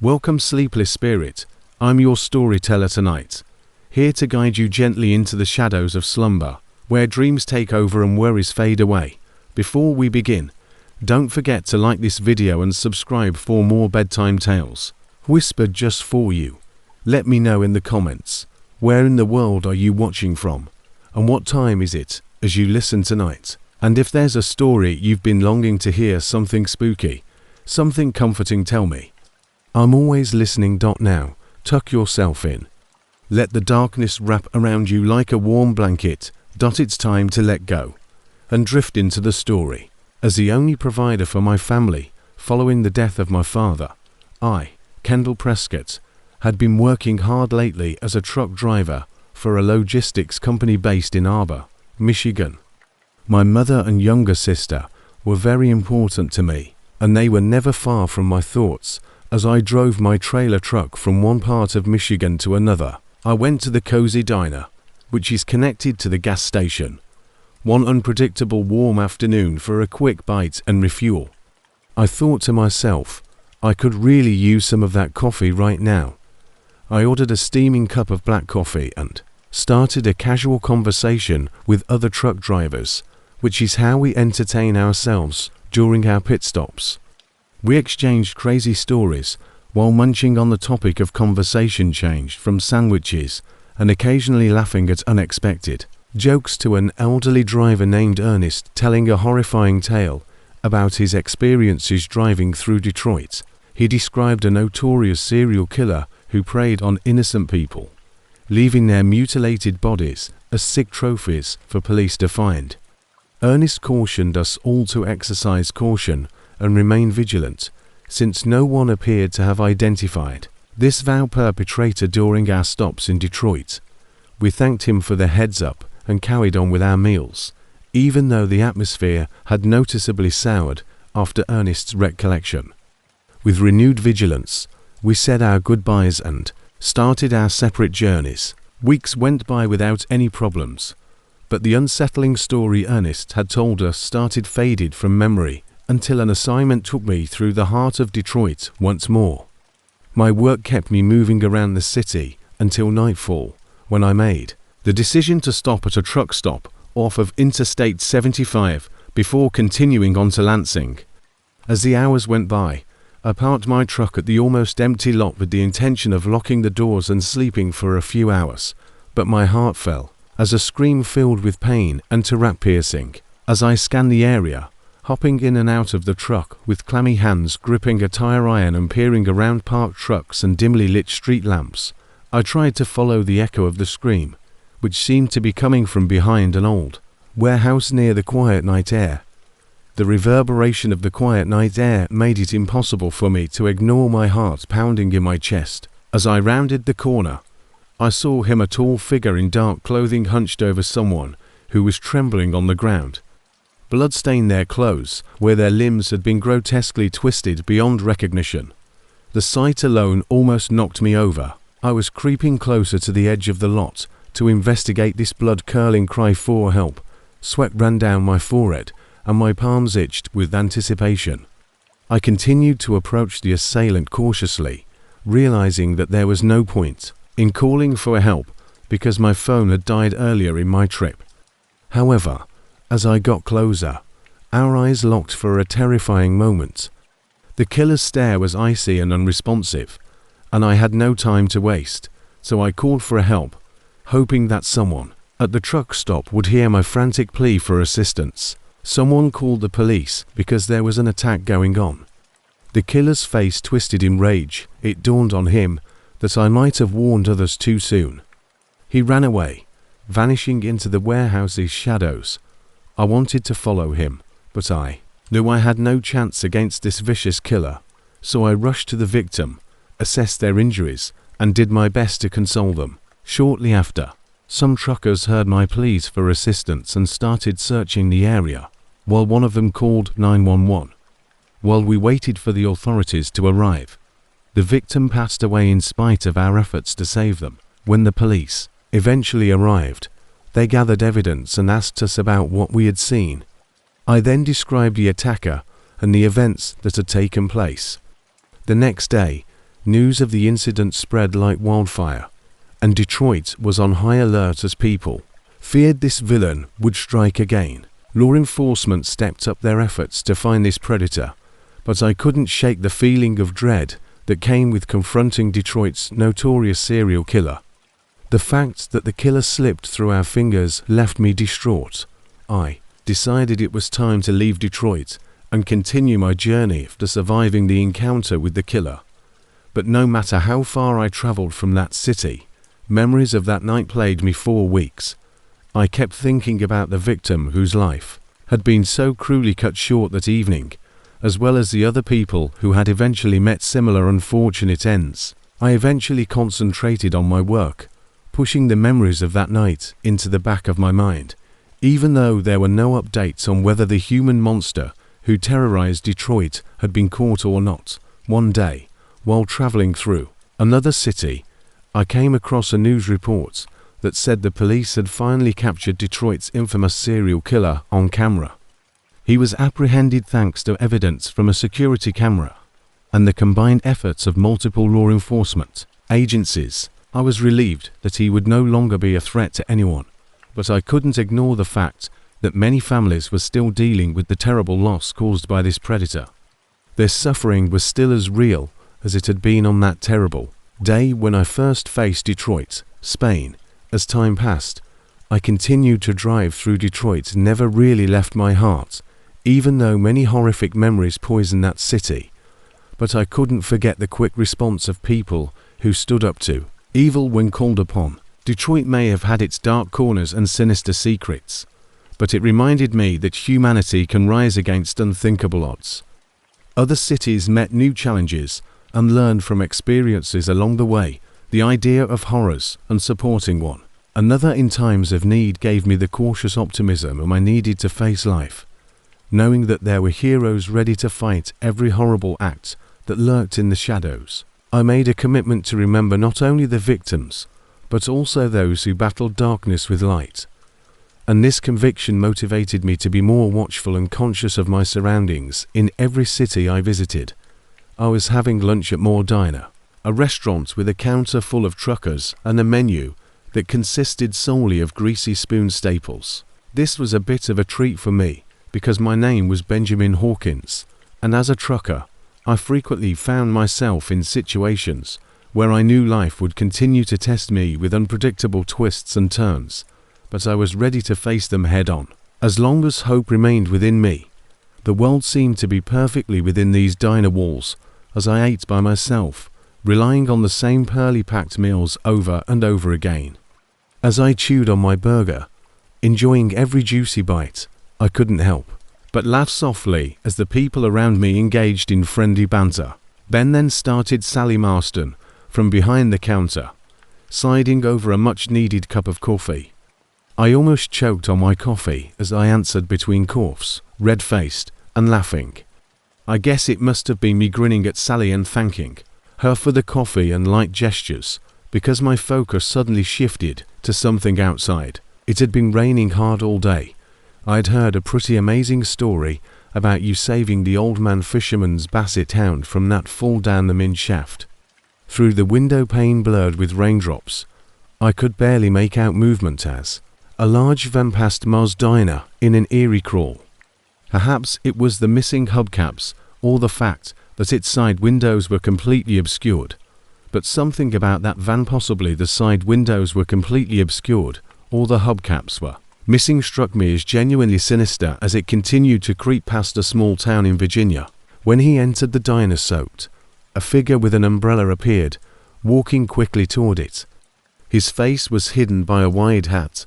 Welcome, sleepless spirit. I'm your storyteller tonight, here to guide you gently into the shadows of slumber, where dreams take over and worries fade away. Before we begin, don't forget to like this video and subscribe for more bedtime tales, whispered just for you. Let me know in the comments, where in the world are you watching from, and what time is it as you listen tonight? And if there's a story you've been longing to hear, something spooky, something comforting, tell me. I'm always listening. Now, tuck yourself in. Let the darkness wrap around you like a warm blanket. It's time to let go and drift into the story. As the only provider for my family following the death of my father, I, Kendall Prescott, had been working hard lately as a truck driver for a logistics company based in Arbor, Michigan. My mother and younger sister were very important to me, and they were never far from my thoughts as I drove my trailer truck from one part of Michigan to another. I went to the cozy diner, which is connected to the gas station, one unpredictable warm afternoon for a quick bite and refuel. I thought to myself, I could really use some of that coffee right now. I ordered a steaming cup of black coffee and started a casual conversation with other truck drivers, which is how we entertain ourselves during our pit stops. We exchanged crazy stories while munching on. The topic of conversation changed from sandwiches and occasionally laughing at unexpected jokes to an elderly driver named Ernest telling a horrifying tale about his experiences driving through Detroit. He described a notorious serial killer who preyed on innocent people, leaving their mutilated bodies as sick trophies for police to find. Ernest cautioned us all to exercise caution and remain vigilant, since no one appeared to have identified this vile perpetrator during our stops in Detroit. We thanked him for the heads up and carried on with our meals, even though the atmosphere had noticeably soured after Ernest's recollection. With renewed vigilance, we said our goodbyes and started our separate journeys. Weeks went by without any problems, but the unsettling story Ernest had told us started faded from memory until an assignment took me through the heart of Detroit once more. My work kept me moving around the city until nightfall, when I made the decision to stop at a truck stop off of Interstate 75 before continuing on to Lansing. As the hours went by, I parked my truck at the almost empty lot with the intention of locking the doors and sleeping for a few hours, but my heart fell as a scream filled with pain and terror-piercing as I scanned the area, hopping in and out of the truck with clammy hands gripping a tire iron and peering around parked trucks and dimly lit street lamps. I tried to follow the echo of the scream, which seemed to be coming from behind an old warehouse near the quiet night air. The reverberation of the quiet night air made it impossible for me to ignore my heart pounding in my chest. As I rounded the corner, I saw him, a tall figure in dark clothing hunched over someone who was trembling on the ground. Blood stained their clothes, where their limbs had been grotesquely twisted beyond recognition. The sight alone almost knocked me over. I was creeping closer to the edge of the lot to investigate this blood-curdling cry for help. Sweat ran down my forehead, and my palms itched with anticipation. I continued to approach the assailant cautiously, realizing that there was no point in calling for help because my phone had died earlier in my trip. However, as I got closer, our eyes locked for a terrifying moment. The killer's stare was icy and unresponsive, and I had no time to waste, so I called for help, hoping that someone at the truck stop would hear my frantic plea for assistance. Someone called the police because there was an attack going on. The killer's face twisted in rage. It dawned on him that I might have warned others too soon. He ran away, vanishing into the warehouse's shadows. I wanted to follow him, but I knew I had no chance against this vicious killer, so I rushed to the victim, assessed their injuries, and did my best to console them. Shortly after, some truckers heard my pleas for assistance and started searching the area, while one of them called 911. While we waited for the authorities to arrive, the victim passed away in spite of our efforts to save them. When the police eventually arrived, they gathered evidence and asked us about what we had seen. I then described the attacker and the events that had taken place. The next day, News of the incident spread like wildfire, and Detroit was on high alert as people feared this villain would strike again. Law enforcement stepped up their efforts to find this predator, but I couldn't shake the feeling of dread that came with confronting Detroit's notorious serial killer. The fact that the killer slipped through our fingers left me distraught. I decided it was time to leave Detroit and continue my journey after surviving the encounter with the killer. But no matter how far I traveled from that city, memories of that night plagued me for weeks. I kept thinking about the victim whose life had been so cruelly cut short that evening, as well as the other people who had eventually met similar unfortunate ends. I eventually concentrated on my work, pushing the memories of that night into the back of my mind, even though there were no updates on whether the human monster who terrorized Detroit had been caught or not. One day, while traveling through another city, I came across a news report that said the police had finally captured Detroit's infamous serial killer on camera. He was apprehended thanks to evidence from a security camera and the combined efforts of multiple law enforcement agencies. I was relieved that he would no longer be a threat to anyone, but I couldn't ignore the fact that many families were still dealing with the terrible loss caused by this predator. Their suffering was still as real as it had been on that terrible day when I first faced Detroit, Spain. As time passed, I continued to drive through Detroit and never really left my heart, even though many horrific memories poisoned that city. But I couldn't forget the quick response of people who stood up to evil when called upon. Detroit may have had its dark corners and sinister secrets, but it reminded me that humanity can rise against unthinkable odds. Other cities met new challenges and learned from experiences along the way. The idea of horrors and supporting one another in times of need gave me the cautious optimism I needed to face life, knowing that there were heroes ready to fight every horrible act that lurked in the shadows. I made a commitment to remember not only the victims, but also those who battled darkness with light. And this conviction motivated me to be more watchful and conscious of my surroundings in every city I visited. I was having lunch at Moore Diner, a restaurant with a counter full of truckers and a menu that consisted solely of greasy spoon staples. This was a bit of a treat for me because my name was Benjamin Hawkins, and as a trucker, I frequently found myself in situations where I knew life would continue to test me with unpredictable twists and turns, but I was ready to face them head on. As long as hope remained within me, the world seemed to be perfectly within these diner walls as I ate by myself, relying on the same pearly packed meals over and over again. As I chewed on my burger, enjoying every juicy bite, I couldn't help but laugh softly as the people around me engaged in friendly banter. Ben then started Sally Marston from behind the counter, siding over a much-needed cup of coffee. I almost choked on my coffee as I answered between coughs, red-faced and laughing. I guess it must have been me grinning at Sally and thanking her for the coffee and light gestures, because my focus suddenly shifted to something outside. It had been raining hard all day. I'd heard a pretty amazing story about you saving the old man fisherman's basset hound from that fall down the min shaft. Through the window pane blurred with raindrops, I could barely make out movement as a large van passed Mo's Diner in an eerie crawl. Perhaps it was the missing hubcaps or the fact that its side windows were completely obscured, but something about that van, possibly the side windows were completely obscured or the hubcaps were missing, struck me as genuinely sinister as it continued to creep past a small town in Virginia. When he entered the diner soaked, a figure with an umbrella appeared, walking quickly toward it. His face was hidden by a wide hat,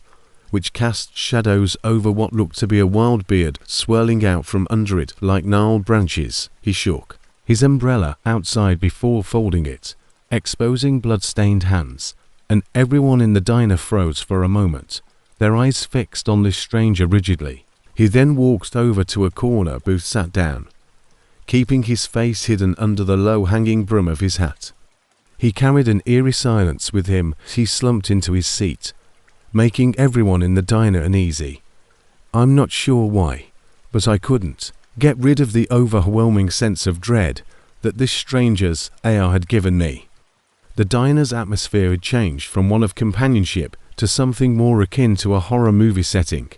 which cast shadows over what looked to be a wild beard swirling out from under it like gnarled branches. He shook his umbrella outside before folding it, exposing blood-stained hands, and everyone in the diner froze for a moment, their eyes fixed on this stranger rigidly. He then walked over to a corner booth, sat down, keeping his face hidden under the low-hanging brim of his hat. He carried an eerie silence with him as he slumped into his seat, making everyone in the diner uneasy. I'm not sure why, but I couldn't get rid of the overwhelming sense of dread that this stranger's air had given me. The diner's atmosphere had changed from one of companionship to something more akin to a horror movie setting,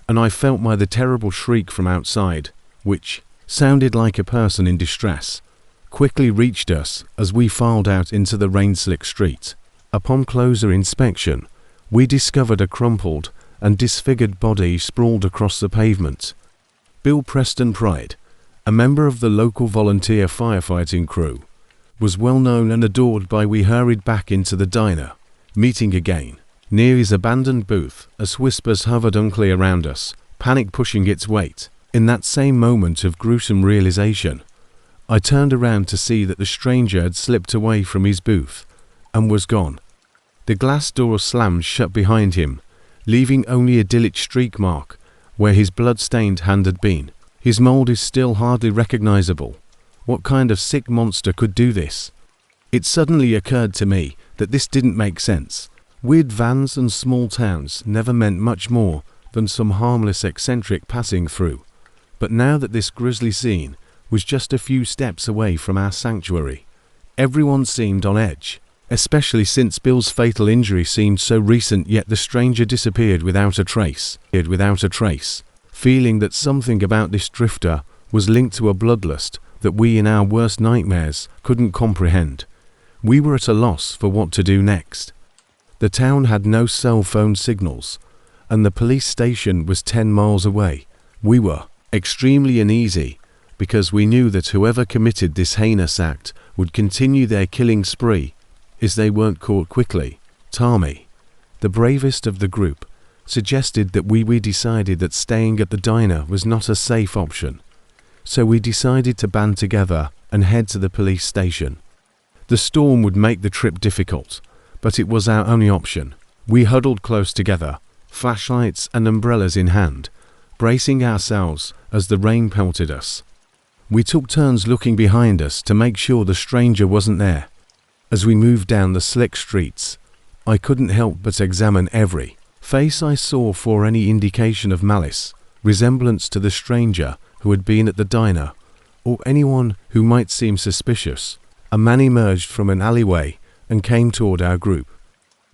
and I felt the terrible shriek from outside, which sounded like a person in distress, quickly reached us as we filed out into the rain-slick street. Upon closer inspection, we discovered a crumpled and disfigured body sprawled across the pavement. Bill Preston Pride, a member of the local volunteer firefighting crew, was well known and adored by. We hurried back into the diner, meeting again near his abandoned booth as whispers hovered unclear around us, panic pushing its weight. In that same moment of gruesome realization, I turned around to see that the stranger had slipped away from his booth and was gone. The glass door slammed shut behind him, leaving only a dilly streak mark where his blood-stained hand had been. His mold is still hardly recognizable. What kind of sick monster could do this? It suddenly occurred to me that this didn't make sense. Weird vans and small towns never meant much more than some harmless eccentric passing through. But now that this grisly scene was just a few steps away from our sanctuary, everyone seemed on edge, especially since Bill's fatal injury seemed so recent, yet the stranger disappeared without a trace. Feeling that something about this drifter was linked to a bloodlust that we in our worst nightmares couldn't comprehend, we were at a loss for what to do next. The town had no cell phone signals, and the police station was 10 miles away. We were extremely uneasy because we knew that whoever committed this heinous act would continue their killing spree if they weren't caught quickly. Tommy, the bravest of the group, suggested that we decided that staying at the diner was not a safe option, so we decided to band together and head to the police station. The storm would make the trip difficult, but it was our only option. We huddled close together, flashlights and umbrellas in hand, bracing ourselves as the rain pelted us. We took turns looking behind us to make sure the stranger wasn't there. As we moved down the slick streets, I couldn't help but examine every face I saw for any indication of malice, resemblance to the stranger who had been at the diner, or anyone who might seem suspicious. A man emerged from an alleyway and came toward our group.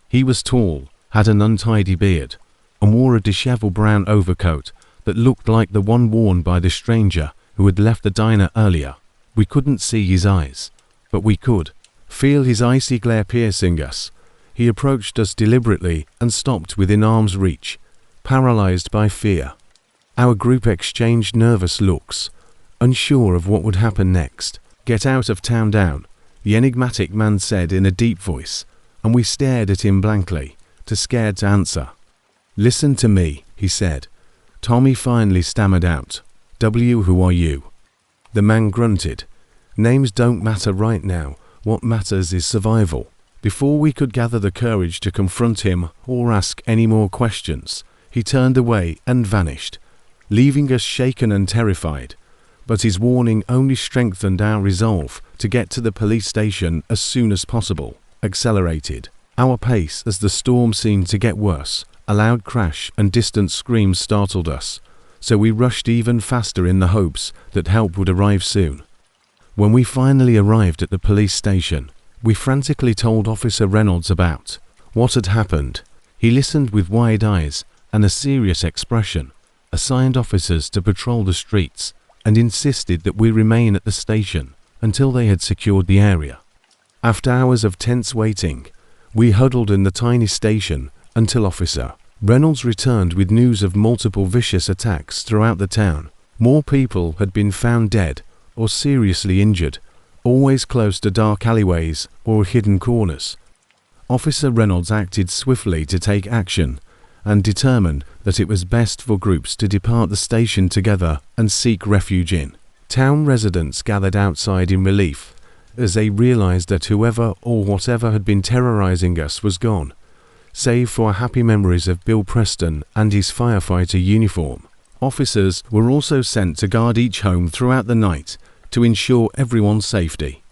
He was tall, had an untidy beard, and wore a disheveled brown overcoat that looked like the one worn by the stranger who had left the diner earlier. We couldn't see his eyes, but we could feel his icy glare piercing us. He approached us deliberately and stopped within arm's reach, paralyzed by fear. Our group exchanged nervous looks, unsure of what would happen next. "Get out of town down," the enigmatic man said in a deep voice, and we stared at him blankly, too scared to answer. "Listen to me," he said. Tommy finally stammered out. "Who are you?" The man grunted. "Names don't matter right now. What matters is survival." Before we could gather the courage to confront him or ask any more questions, he turned away and vanished, leaving us shaken and terrified. But his warning only strengthened our resolve to get to the police station as soon as possible. Accelerated our pace as the storm seemed to get worse. A loud crash and distant screams startled us, so we rushed even faster in the hopes that help would arrive soon. When we finally arrived at the police station, we frantically told Officer Reynolds about what had happened. He listened with wide eyes and a serious expression, assigned officers to patrol the streets, and insisted that we remain at the station until they had secured the area. After hours of tense waiting, we huddled in the tiny station until Officer Reynolds returned with news of multiple vicious attacks throughout the town. More people had been found dead or seriously injured, always close to dark alleyways or hidden corners. Officer Reynolds acted swiftly to take action and determined that it was best for groups to depart the station together and seek refuge in. Town residents gathered outside in relief as they realized that whoever or whatever had been terrorizing us was gone, save for happy memories of Bill Preston and his firefighter uniform. Officers were also sent to guard each home throughout the night to ensure everyone's safety.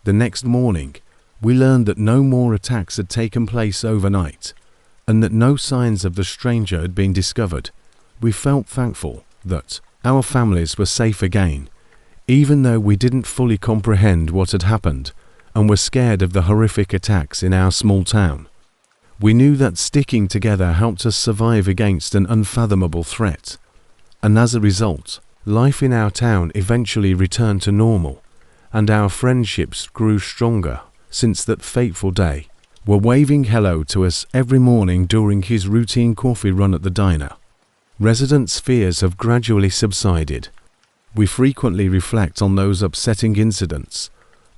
The next morning, we learned that no more attacks had taken place overnight, and that no signs of the stranger had been discovered. We felt thankful that our families were safe again, Even though we didn't fully comprehend what had happened and were scared of the horrific attacks in our small town, we knew that sticking together helped us survive against an unfathomable threat. And as a result, life in our town eventually returned to normal, and our friendships grew stronger since that fateful day, were waving hello to us every morning during his routine coffee run at the diner. Residents' fears have gradually subsided. We frequently reflect on those upsetting incidents,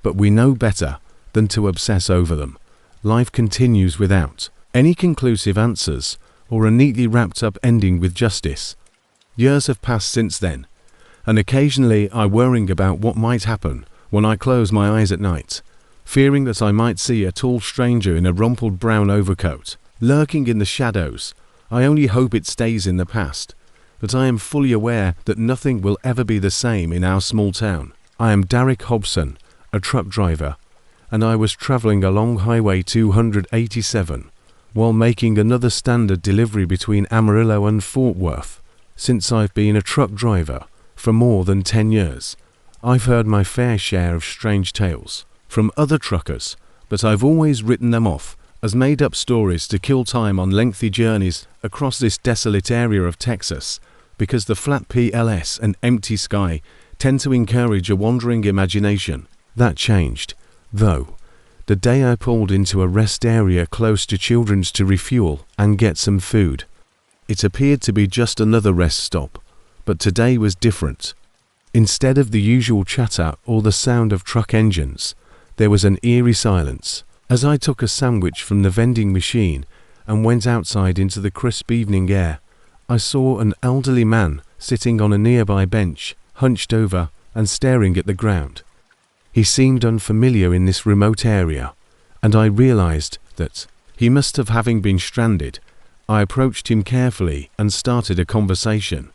but we know better than to obsess over them. Life continues without any conclusive answers or a neatly wrapped up ending with justice. Years have passed since then, and occasionally I worry about what might happen when I close my eyes at night, fearing that I might see a tall stranger in a rumpled brown overcoat, lurking in the shadows. I only hope it stays in the past, but I am fully aware that nothing will ever be the same in our small town. I am Derek Hobson, a truck driver, and I was travelling along Highway 287 while making another standard delivery between Amarillo and Fort Worth. Since I've been a truck driver for more than 10 years, I've heard my fair share of strange tales from other truckers, but I've always written them off as made-up stories to kill time on lengthy journeys across this desolate area of Texas, because the flat PLS and empty sky tend to encourage a wandering imagination. That changed, though, the day I pulled into a rest area close to Children's to refuel and get some food. It appeared to be just another rest stop, but today was different. Instead of the usual chatter or the sound of truck engines, there was an eerie silence. As I took a sandwich from the vending machine and went outside into the crisp evening air, I saw an elderly man sitting on a nearby bench, hunched over and staring at the ground. He seemed unfamiliar in this remote area, and I realized that he must have having been stranded. I approached him carefully and started a conversation.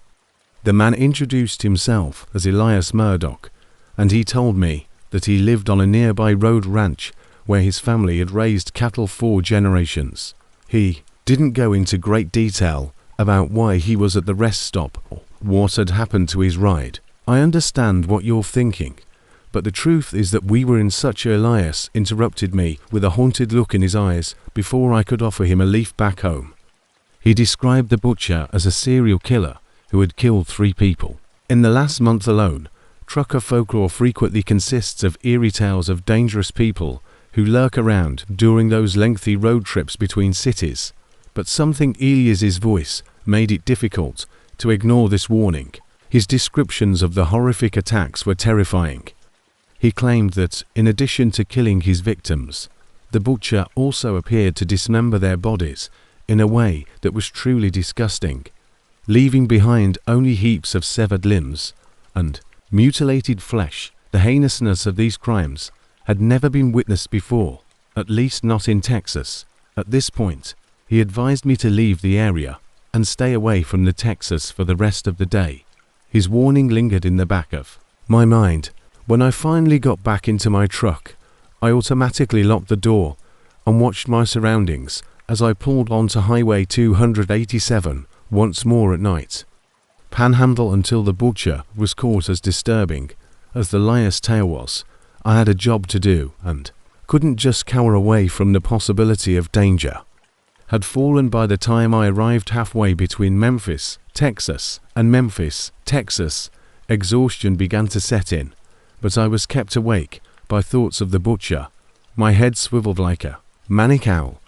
The man introduced himself as Elias Murdoch, and he told me that he lived on a nearby road ranch where his family had raised cattle for generations. He didn't go into great detail about why he was at the rest stop or what had happened to his ride. I understand what you're thinking, but the truth is that we were in such. Elias interrupted me with a haunted look in his eyes before I could offer him a lift back home. He described the butcher as a serial killer who had killed 3 people. In the last month alone, trucker folklore frequently consists of eerie tales of dangerous people who lurk around during those lengthy road trips between cities. But something Elias's voice made it difficult to ignore this warning. His descriptions of the horrific attacks were terrifying. He claimed that, in addition to killing his victims, the butcher also appeared to dismember their bodies in a way that was truly disgusting, leaving behind only heaps of severed limbs and mutilated flesh. The heinousness of these crimes had never been witnessed before, at least not in Texas. At this point, he advised me to leave the area and stay away from the Texas for the rest of the day. His warning lingered in the back of my mind. When I finally got back into my truck, I automatically locked the door and watched my surroundings as I pulled onto Highway 287 once more at night. Panhandle until the butcher was caught. As disturbing as the liar's tale was, I had a job to do and couldn't just cower away from the possibility of danger. Had fallen by the time I arrived halfway between Memphis, Texas and Memphis, Texas. Exhaustion began to set in, but I was kept awake by thoughts of the butcher. My head swiveled like a manic owl,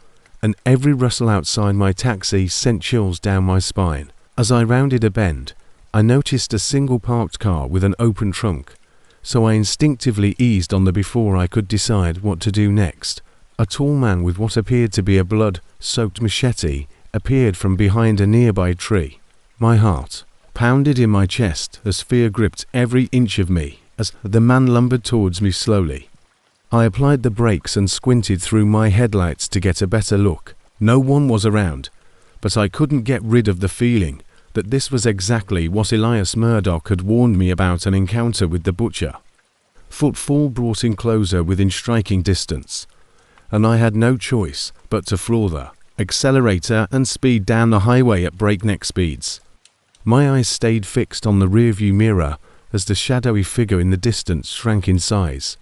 and every rustle outside my taxi sent chills down my spine. As I rounded a bend, I noticed a single parked car with an open trunk, so I instinctively eased on before I could decide what to do next. A tall man with what appeared to be a blood-soaked machete appeared from behind a nearby tree. My heart pounded in my chest as fear gripped every inch of me as the man lumbered towards me slowly. I applied the brakes and squinted through my headlights to get a better look. No one was around, but I couldn't get rid of the feeling that this was exactly what Elias Murdoch had warned me about: an encounter with the butcher. Footfall brought him closer within striking distance, and I had no choice but to floor the accelerator and speed down the highway at breakneck speeds. My eyes stayed fixed on the rearview mirror as the shadowy figure in the distance shrank in size.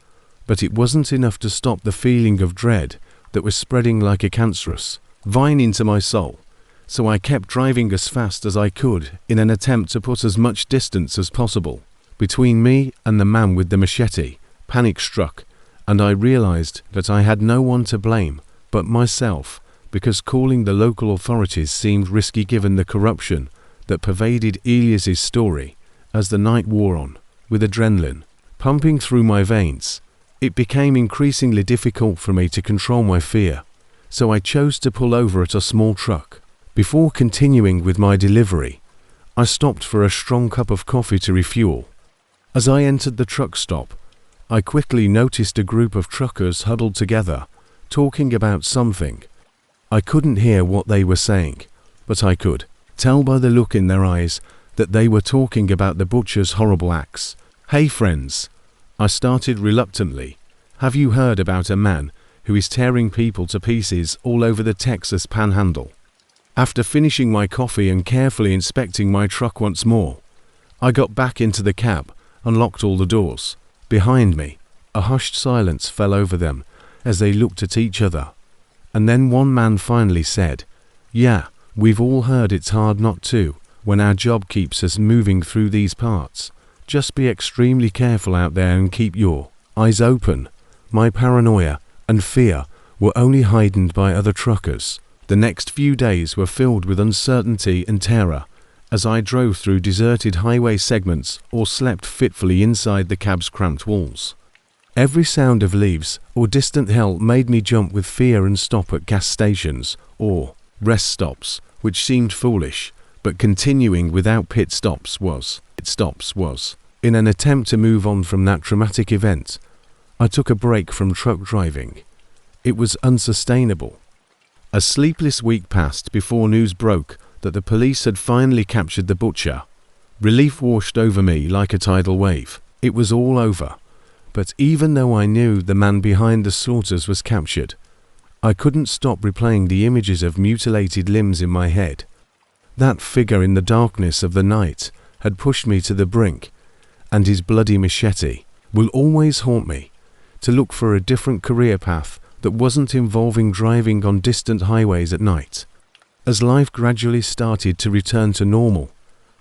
But it wasn't enough to stop the feeling of dread that was spreading like a cancerous vine into my soul. So I kept driving as fast as I could in an attempt to put as much distance as possible between me and the man with the machete. Panic struck, and I realized that I had no one to blame but myself, because calling the local authorities seemed risky given the corruption that pervaded Elias's story. As the night wore on, with adrenaline pumping through my veins, it became increasingly difficult for me to control my fear, so I chose to pull over at a small truck. Before continuing with my delivery, I stopped for a strong cup of coffee to refuel. As I entered the truck stop, I quickly noticed a group of truckers huddled together, talking about something. I couldn't hear what they were saying, but I could tell by the look in their eyes that they were talking about the butcher's horrible acts. "Hey friends," I started reluctantly. "Have you heard about a man who is tearing people to pieces all over the Texas Panhandle?" After finishing my coffee and carefully inspecting my truck once more, I got back into the cab and locked all the doors. Behind me, a hushed silence fell over them as they looked at each other. And then one man finally said, "Yeah, we've all heard it's hard not to when our job keeps us moving through these parts. Just be extremely careful out there and keep your eyes open." My paranoia and fear were only heightened by other truckers. The next few days were filled with uncertainty and terror as I drove through deserted highway segments or slept fitfully inside the cab's cramped walls. Every sound of leaves or distant hill made me jump with fear and stop at gas stations or rest stops, which seemed foolish, but continuing without pit stops was. In an attempt to move on from that traumatic event, I took a break from truck driving. It was unsustainable. A sleepless week passed before news broke that the police had finally captured the butcher. Relief washed over me like a tidal wave. It was all over. But even though I knew the man behind the slaughters was captured, I couldn't stop replaying the images of mutilated limbs in my head. That figure in the darkness of the night had pushed me to the brink, and his bloody machete will always haunt me. To look for a different career path that wasn't involving driving on distant highways at night. As life gradually started to return to normal,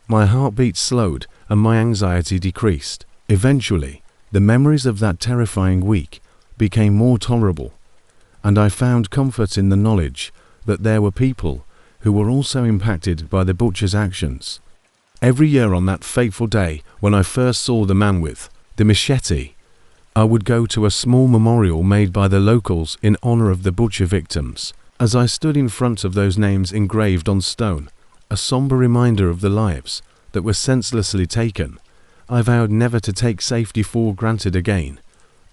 my heartbeat slowed and my anxiety decreased. Eventually, the memories of that terrifying week became more tolerable, and I found comfort in the knowledge that there were people who were also impacted by the butcher's actions. Every year on that fateful day when I first saw the man with the machete, I would go to a small memorial made by the locals in honor of the butcher victims. As I stood in front of those names engraved on stone, a somber reminder of the lives that were senselessly taken, I vowed never to take safety for granted again,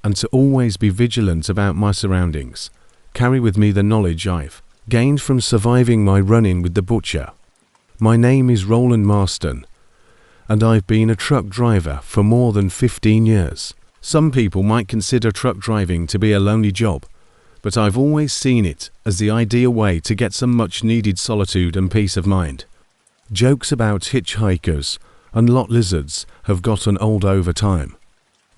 and to always be vigilant about my surroundings, carry with me the knowledge I've gained from surviving my run-in with the butcher. My name is Roland Marston, and I've been a truck driver for more than 15 years. Some people might consider truck driving to be a lonely job, but I've always seen it as the ideal way to get some much-needed solitude and peace of mind. Jokes about hitchhikers and lot lizards have gotten old over time.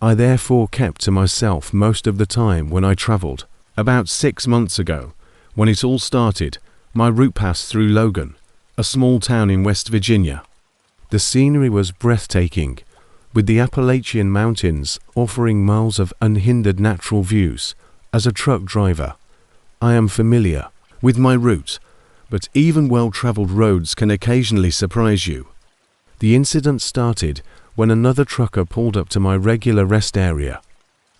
I therefore kept to myself most of the time when I travelled. About 6 months ago, when it all started, my route passed through Logan, a small town in West Virginia. The scenery was breathtaking, with the Appalachian Mountains offering miles of unhindered natural views. As a truck driver, I am familiar with my route, but even well-traveled roads can occasionally surprise you. The incident started when another trucker pulled up to my regular rest area.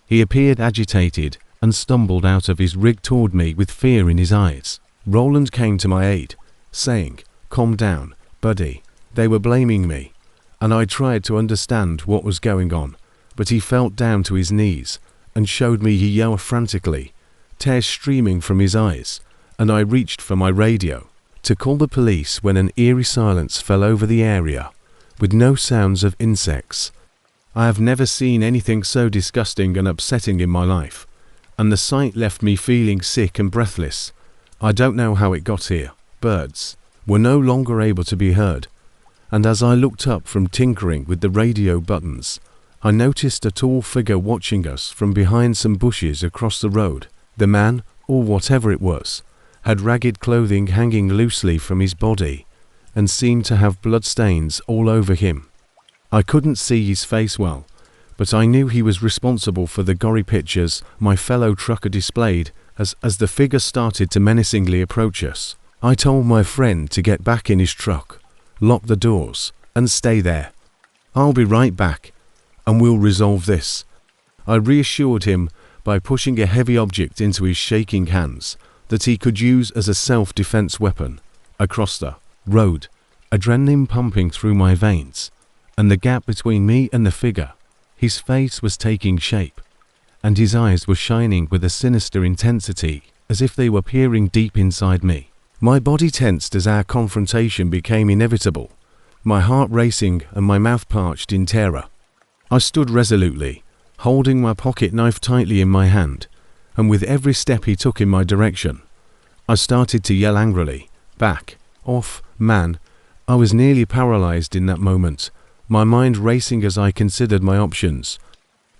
He appeared agitated and stumbled out of his rig toward me with fear in his eyes. Roland came to my aid, saying, "Calm down, buddy." They were blaming me, and I tried to understand what was going on, but he felt down to his knees and showed me he yelled frantically, tears streaming from his eyes, and I reached for my radio to call the police when an eerie silence fell over the area, with no sounds of insects. I have never seen anything so disgusting and upsetting in my life, and the sight left me feeling sick and breathless. I don't know how it got here. Birds were no longer able to be heard, and as I looked up from tinkering with the radio buttons, I noticed a tall figure watching us from behind some bushes across the road. The man, or whatever it was, had ragged clothing hanging loosely from his body and seemed to have bloodstains all over him. I couldn't see his face well, but I knew he was responsible for the gory pictures my fellow trucker displayed as the figure started to menacingly approach us. I told my friend to get back in his truck, lock the doors, and stay there. "I'll be right back, and we'll resolve this." I reassured him by pushing a heavy object into his shaking hands that he could use as a self-defense weapon. Across the road, adrenaline pumping through my veins, and the gap between me and the figure, his face was taking shape, and his eyes were shining with a sinister intensity, as if they were peering deep inside me. My body tensed as our confrontation became inevitable, my heart racing and my mouth parched in terror. I stood resolutely, holding my pocket knife tightly in my hand, and with every step he took in my direction, I started to yell angrily, "Back off, man!" I was nearly paralyzed in that moment, my mind racing as I considered my options.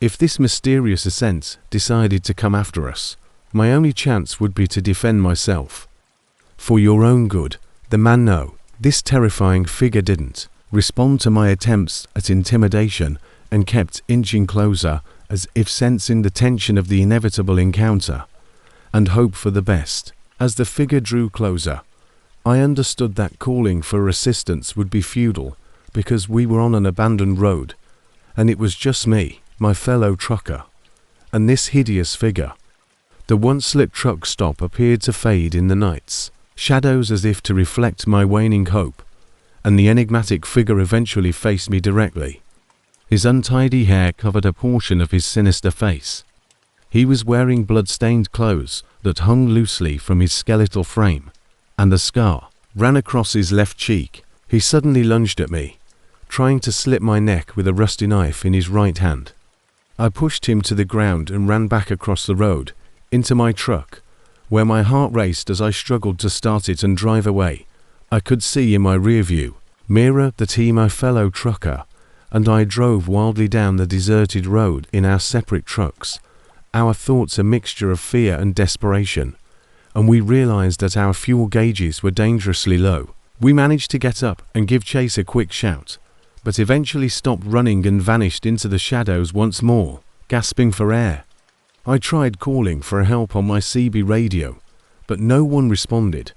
If this mysterious ascent decided to come after us, my only chance would be to defend myself. For your own good, the man no, this terrifying figure didn't respond to my attempts at intimidation and kept inching closer as if sensing the tension of the inevitable encounter and hope for the best. As the figure drew closer, I understood that calling for assistance would be futile because we were on an abandoned road and it was just me, my fellow trucker, and this hideous figure. The once-lit truck stop appeared to fade in the night's shadows as if to reflect my waning hope, and the enigmatic figure eventually faced me directly. His untidy hair covered a portion of his sinister face. He was wearing blood-stained clothes that hung loosely from his skeletal frame, and a scar ran across his left cheek. He suddenly lunged at me, trying to slit my neck with a rusty knife in his right hand. I pushed him to the ground and ran back across the road, into my truck, where my heart raced as I struggled to start it and drive away. I could see in my rearview mirror that he, my fellow trucker, and I drove wildly down the deserted road in our separate trucks, our thoughts a mixture of fear and desperation, and we realized that our fuel gauges were dangerously low. We managed to get up and give chase a quick shout, but eventually stopped running and vanished into the shadows once more, gasping for air. I tried calling for help on my CB radio, but no one responded,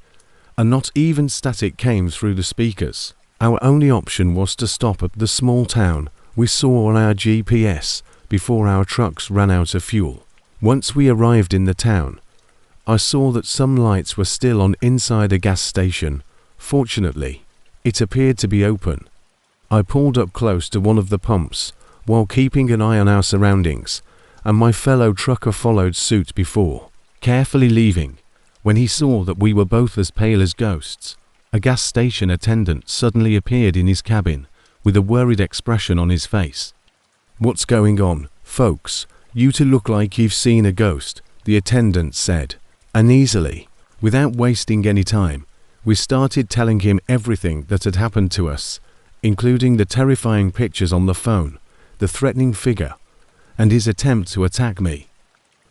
and not even static came through the speakers. Our only option was to stop at the small town we saw on our GPS before our trucks ran out of fuel. Once we arrived in the town, I saw that some lights were still on inside a gas station. Fortunately, it appeared to be open. I pulled up close to one of the pumps while keeping an eye on our surroundings, and my fellow trucker followed suit before carefully leaving when he saw that we were both as pale as ghosts. A gas station attendant suddenly appeared in his cabin with a worried expression on his face. "What's going on, folks? You two look like you've seen a ghost," the attendant said. Uneasily, without wasting any time, we started telling him everything that had happened to us, including the terrifying pictures on the phone, the threatening figure, and his attempt to attack me.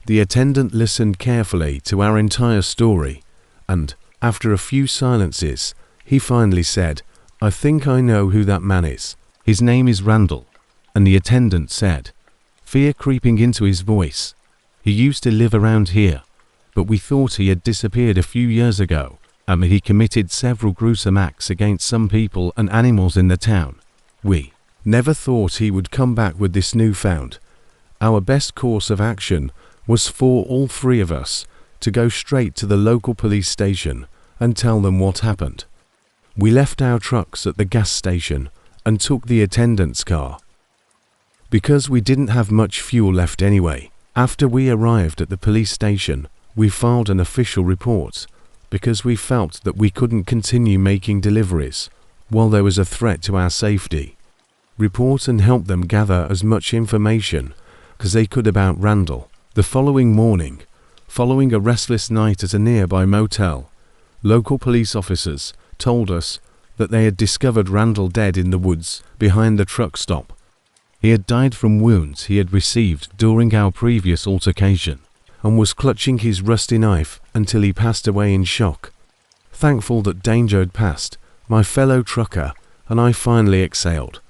The attendant listened carefully to our entire story, and, after a few silences, he finally said, "I think I know who that man is. His name is Randall," and the attendant said, fear creeping into his voice, "He used to live around here, but we thought he had disappeared a few years ago, and he committed several gruesome acts against some people and animals in the town. We never thought he would come back with this newfound. Our best course of action was for all three of us to go straight to the local police station and tell them what happened. We left our trucks at the gas station and took the attendant's car. Because we didn't have much fuel left anyway, after we arrived at the police station, we filed an official report because we felt that we couldn't continue making deliveries while there was a threat to our safety. Report and help them gather as much information as they could about Randall. The following morning, following a restless night at a nearby motel, local police officers told us that they had discovered Randall dead in the woods behind the truck stop. He had died from wounds he had received during our previous altercation, and was clutching his rusty knife until he passed away in shock. Thankful that danger had passed, my fellow trucker and I finally exhaled.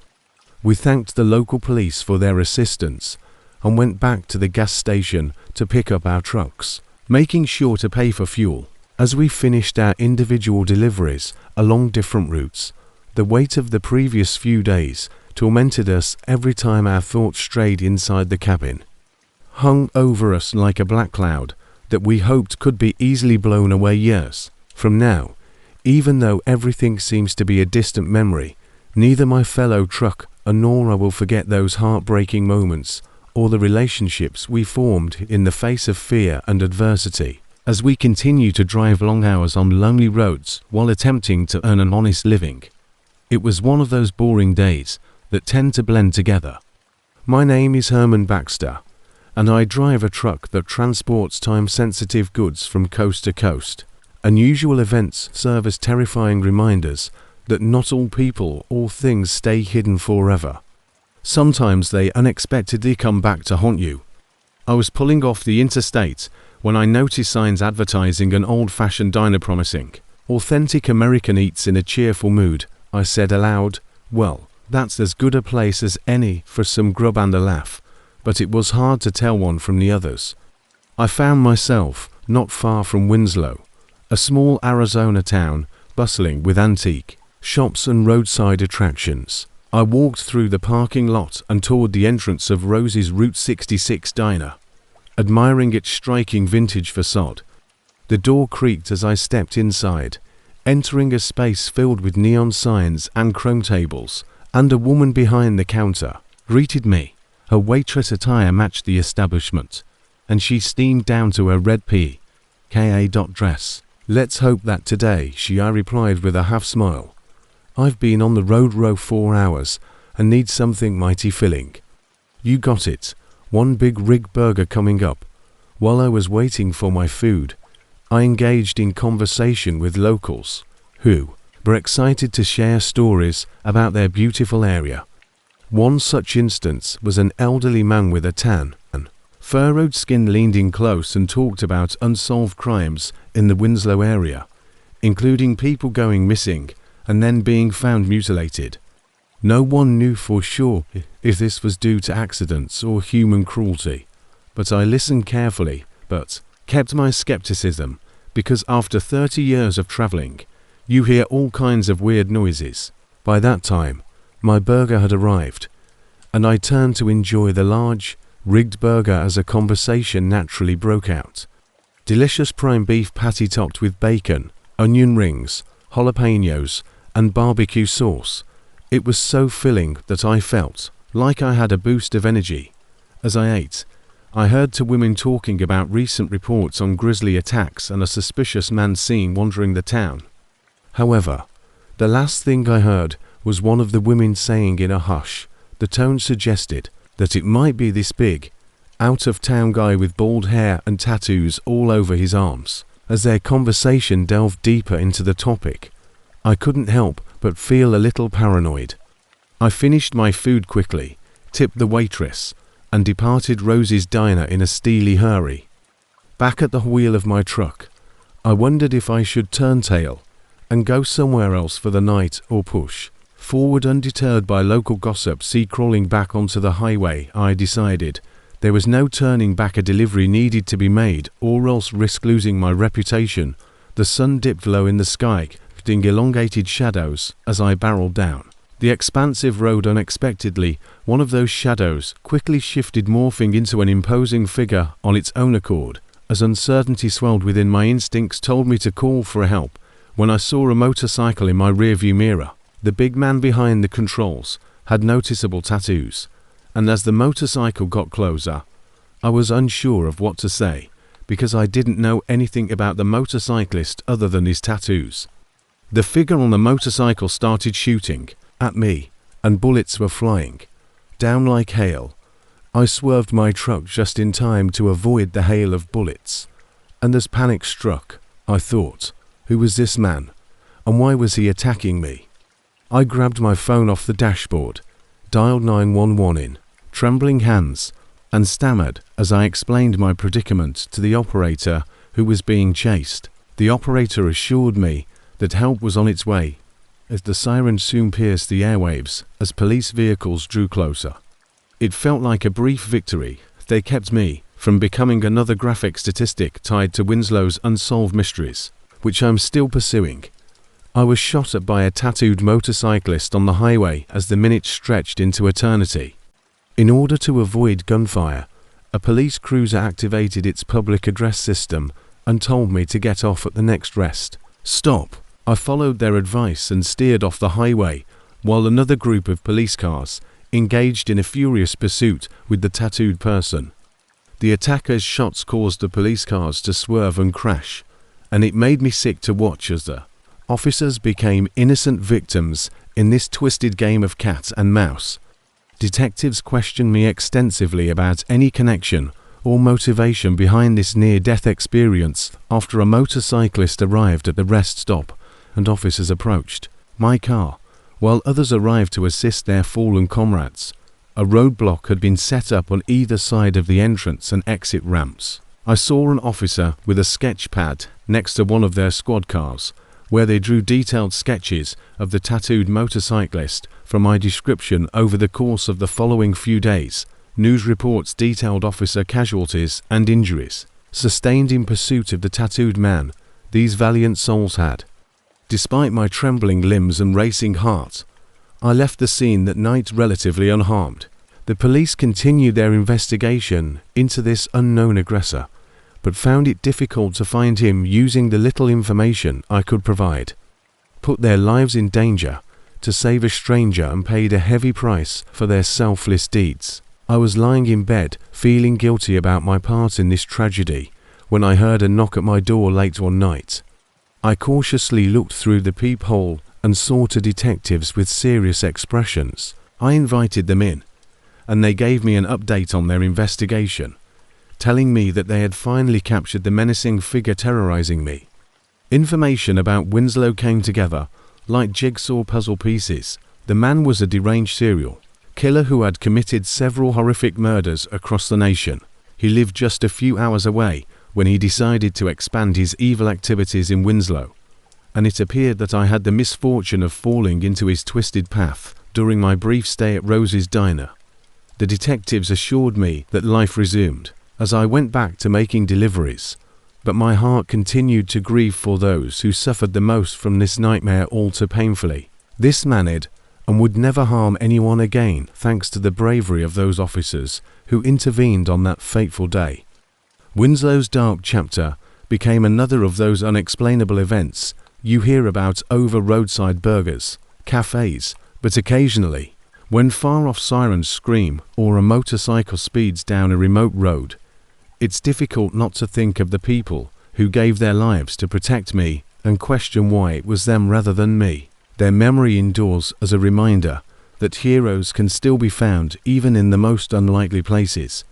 We thanked the local police for their assistance and went back to the gas station to pick up our trucks, making sure to pay for fuel. As we finished our individual deliveries along different routes, the weight of the previous few days tormented us every time our thoughts strayed inside the cabin, hung over us like a black cloud that we hoped could be easily blown away years from now. Even though everything seems to be a distant memory, neither my fellow truck nor I will forget those heartbreaking moments or the relationships we formed in the face of fear and adversity as we continue to drive long hours on lonely roads while attempting to earn an honest living. It was one of those boring days that tend to blend together. My name is Herman Baxter, and I drive a truck that transports time-sensitive goods from coast to coast. Unusual events serve as terrifying reminders that not all people or things stay hidden forever. Sometimes they unexpectedly come back to haunt you. I was pulling off the interstate when I noticed signs advertising an old-fashioned diner promising authentic American eats in a cheerful mood. I said aloud, "Well, that's as good a place as any for some grub and a laugh," but it was hard to tell one from the others. I found myself not far from Winslow, a small Arizona town bustling with antique shops and roadside attractions. I walked through the parking lot and toward the entrance of Rosie's Route 66 diner, admiring its striking vintage facade. The door creaked as I stepped inside, entering a space filled with neon signs and chrome tables, and a woman behind the counter greeted me. Her waitress attire matched the establishment, and she steamed down to her red PKA dress. "Let's hope that today," I replied with a half smile. "I've been on the road 4 hours and need something mighty filling." "You got it. One big rig burger coming up." While I was waiting for my food, I engaged in conversation with locals who were excited to share stories about their beautiful area. One such instance was an elderly man with a tan and furrowed skin leaned in close and talked about unsolved crimes in the Winslow area, including people going missing and then being found mutilated. No one knew for sure if this was due to accidents or human cruelty, but I listened carefully but kept my skepticism, because after 30 years of traveling, you hear all kinds of weird noises. By that time, my burger had arrived, and I turned to enjoy the large, rigged burger as a conversation naturally broke out. Delicious prime beef patty topped with bacon, onion rings, jalapenos, and barbecue sauce. It was so filling that I felt like I had a boost of energy. As I ate, I heard two women talking about recent reports on grisly attacks and a suspicious man seen wandering the town. However, the last thing I heard was one of the women saying in a hush, the tone suggested that it might be this big, out-of-town guy with bald hair and tattoos all over his arms. As their conversation delved deeper into the topic, I couldn't help but feel a little paranoid. I finished my food quickly, tipped the waitress, and departed Rosie's diner in a steely hurry. Back at the wheel of my truck, I wondered if I should turn tail and go somewhere else for the night or push forward undeterred by local gossip. Crawling back onto the highway, I decided there was no turning back. A delivery needed to be made or else risk losing my reputation. The sun dipped low in the sky, casting elongated shadows as I barreled down the expansive road. Unexpectedly, one of those shadows quickly shifted, morphing into an imposing figure on its own accord. As uncertainty swelled within, my instincts told me to call for help when I saw a motorcycle in my rearview mirror. The big man behind the controls had noticeable tattoos, and as the motorcycle got closer, I was unsure of what to say, because I didn't know anything about the motorcyclist other than his tattoos. The figure on the motorcycle started shooting at me, and bullets were flying down like hail. I swerved my truck just in time to avoid the hail of bullets, and as panic struck, I thought, who was this man, and why was he attacking me? I grabbed my phone off the dashboard, dialed 911 in trembling hands, and stammered as I explained my predicament to the operator who was being chased. The operator assured me that help was on its way, as the siren soon pierced the airwaves as police vehicles drew closer. It felt like a brief victory. They kept me from becoming another graphic statistic tied to Winslow's unsolved mysteries, which I'm still pursuing. I was shot at by a tattooed motorcyclist on the highway as the minutes stretched into eternity. In order to avoid gunfire, a police cruiser activated its public address system and told me to get off at the next rest stop. I followed their advice and steered off the highway, while another group of police cars engaged in a furious pursuit with the tattooed person. The attacker's shots caused the police cars to swerve and crash, and it made me sick to watch as the officers became innocent victims in this twisted game of cat and mouse. Detectives questioned me extensively about any connection or motivation behind this near-death experience after a motorcyclist arrived at the rest stop and officers approached my car, while others arrived to assist their fallen comrades. A roadblock had been set up on either side of the entrance and exit ramps. I saw an officer with a sketch pad next to one of their squad cars, where they drew detailed sketches of the tattooed motorcyclist from my description. Over the course of the following few days, news reports detailed officer casualties and injuries sustained in pursuit of the tattooed man these valiant souls had. Despite my trembling limbs and racing heart, I left the scene that night relatively unharmed. The police continued their investigation into this unknown aggressor, but found it difficult to find him using the little information I could provide. Put their lives in danger to save a stranger and paid a heavy price for their selfless deeds. I was lying in bed, feeling guilty about my part in this tragedy, when I heard a knock at my door late one night. I cautiously looked through the peephole and saw two detectives with serious expressions. I invited them in, and they gave me an update on their investigation, telling me that they had finally captured the menacing figure terrorizing me. Information about Winslow came together like jigsaw puzzle pieces. The man was a deranged serial killer who had committed several horrific murders across the nation. He lived just a few hours away when he decided to expand his evil activities in Winslow, and it appeared that I had the misfortune of falling into his twisted path during my brief stay at Rose's Diner. The detectives assured me that life resumed as I went back to making deliveries, but my heart continued to grieve for those who suffered the most from this nightmare all too painfully. This man had and would never harm anyone again, thanks to the bravery of those officers who intervened on that fateful day. Winslow's dark chapter became another of those unexplainable events you hear about over roadside burgers, cafes, but occasionally, when far-off sirens scream or a motorcycle speeds down a remote road, it's difficult not to think of the people who gave their lives to protect me and question why it was them rather than me. Their memory endures as a reminder that heroes can still be found even in the most unlikely places.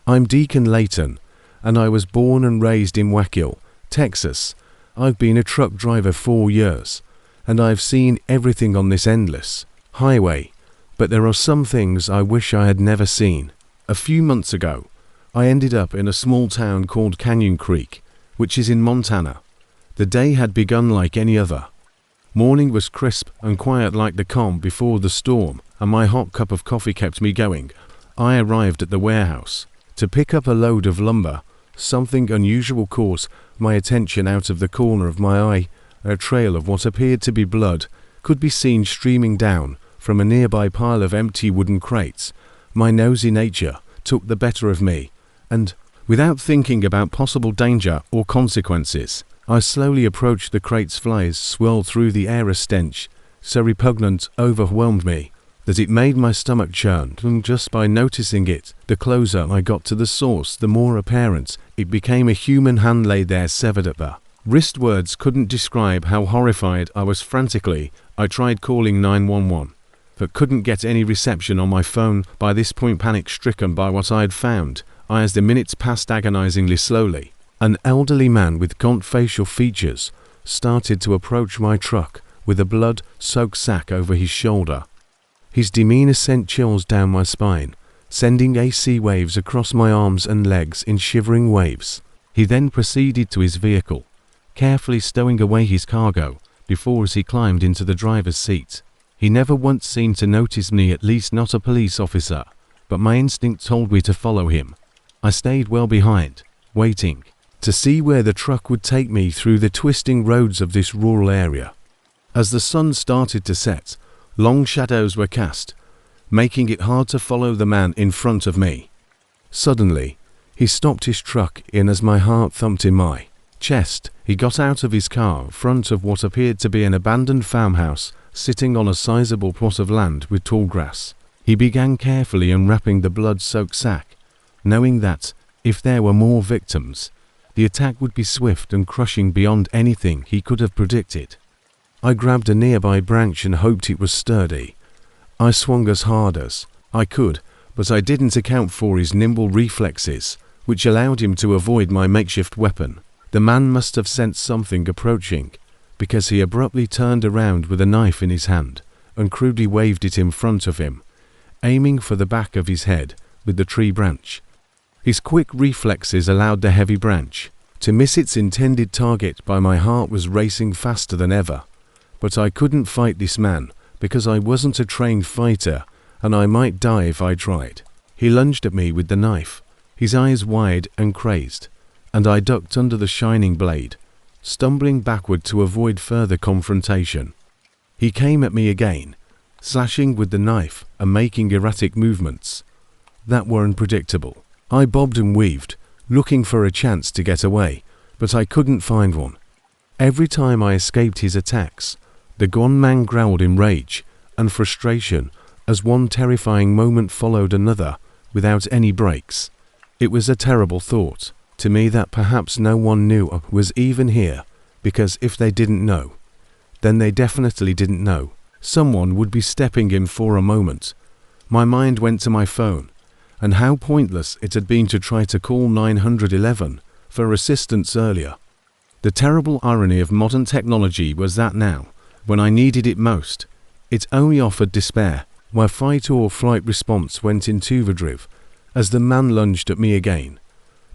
I'm Deacon Layton, and I was born and raised in Wackhill, Texas. I've been a truck driver 4 years, and I've seen everything on this endless highway, but there are some things I wish I had never seen. A few months ago, I ended up in a small town called Canyon Creek, which is in Montana. The day had begun like any other. Morning was crisp and quiet like the calm before the storm, and my hot cup of coffee kept me going. I arrived at the warehouse to pick up a load of lumber. Something unusual caught my attention. Out of the corner of my eye, a trail of what appeared to be blood could be seen streaming down from a nearby pile of empty wooden crates. My nosy nature took the better of me, and, without thinking about possible danger or consequences, I slowly approached the crates. Flies swirled through the air. A stench so repugnant overwhelmed me that it made my stomach churn, and just by noticing it, the closer I got to the source, the more apparent it became. A human hand lay there, severed at the wrist. Words couldn't describe how horrified I was. Frantically, I tried calling 911, but couldn't get any reception on my phone. By this point, panic-stricken by what I had found, as the minutes passed agonizingly slowly, an elderly man with gaunt facial features started to approach my truck with a blood-soaked sack over his shoulder. His demeanor sent chills down my spine, sending AC waves across my arms and legs in shivering waves. He then proceeded to his vehicle, carefully stowing away his cargo before as he climbed into the driver's seat. He never once seemed to notice me, at least not a police officer, but my instinct told me to follow him. I stayed well behind, waiting to see where the truck would take me through the twisting roads of this rural area. As the sun started to set, long shadows were cast, making it hard to follow the man in front of me. Suddenly, he stopped his truck as my heart thumped in my chest. He got out of his car in front of what appeared to be an abandoned farmhouse sitting on a sizable plot of land with tall grass. He began carefully unwrapping the blood-soaked sack, knowing that, if there were more victims, the attack would be swift and crushing beyond anything he could have predicted. I grabbed a nearby branch and hoped it was sturdy. I swung as hard as I could, but I didn't account for his nimble reflexes, which allowed him to avoid my makeshift weapon. The man must have sensed something approaching, because he abruptly turned around with a knife in his hand and crudely waved it in front of him, aiming for the back of his head with the tree branch. His quick reflexes allowed the heavy branch to miss its intended target. My heart was racing faster than ever, but I couldn't fight this man because I wasn't a trained fighter and I might die if I tried. He lunged at me with the knife, his eyes wide and crazed, and I ducked under the shining blade, stumbling backward to avoid further confrontation. He came at me again, slashing with the knife and making erratic movements that were unpredictable. I bobbed and weaved, looking for a chance to get away, but I couldn't find one. Every time I escaped his attacks, the gone man growled in rage and frustration as one terrifying moment followed another without any breaks. It was a terrible thought to me that perhaps no one knew I was even here, because if they didn't know, then they definitely didn't know. Someone would be stepping in for a moment. My mind went to my phone, and how pointless it had been to try to call 911 for assistance earlier. The terrible irony of modern technology was that now, when I needed it most, it only offered despair. My fight or flight response went into overdrive as the man lunged at me again.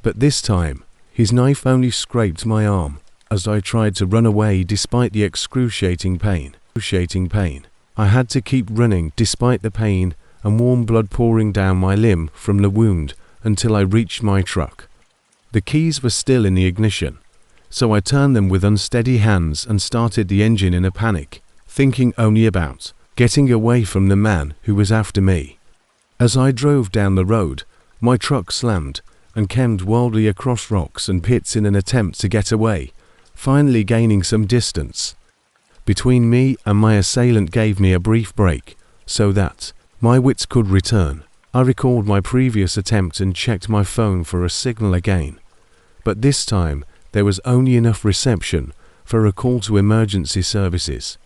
But this time, his knife only scraped my arm as I tried to run away despite the excruciating pain. I had to keep running despite the pain and warm blood pouring down my limb from the wound until I reached my truck. The keys were still in the ignition, so I turned them with unsteady hands and started the engine in a panic, thinking only about getting away from the man who was after me. As I drove down the road, my truck slammed and cammed wildly across rocks and pits in an attempt to get away, finally gaining some distance between me and my assailant gave me a brief break so that my wits could return. I recalled my previous attempt and checked my phone for a signal again, but this time there was only enough reception for a call to emergency services.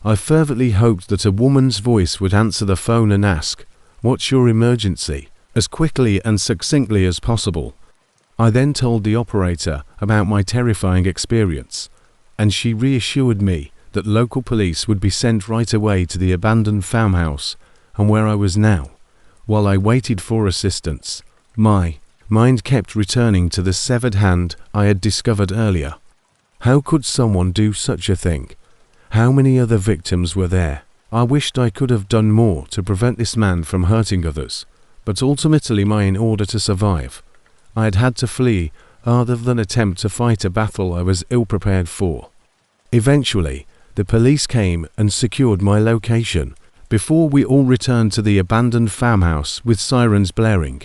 I fervently hoped that a woman's voice would answer the phone and ask, "What's your emergency?" as quickly and succinctly as possible. I then told the operator about my terrifying experience, and she reassured me that local police would be sent right away to the abandoned farmhouse and where I was now. While I waited for assistance, my mind kept returning to the severed hand I had discovered earlier. How could someone do such a thing? How many other victims were there? I wished I could have done more to prevent this man from hurting others, but ultimately in order to survive, I had had to flee rather than attempt to fight a battle I was ill-prepared for. Eventually, the police came and secured my location before we all returned to the abandoned farmhouse with sirens blaring.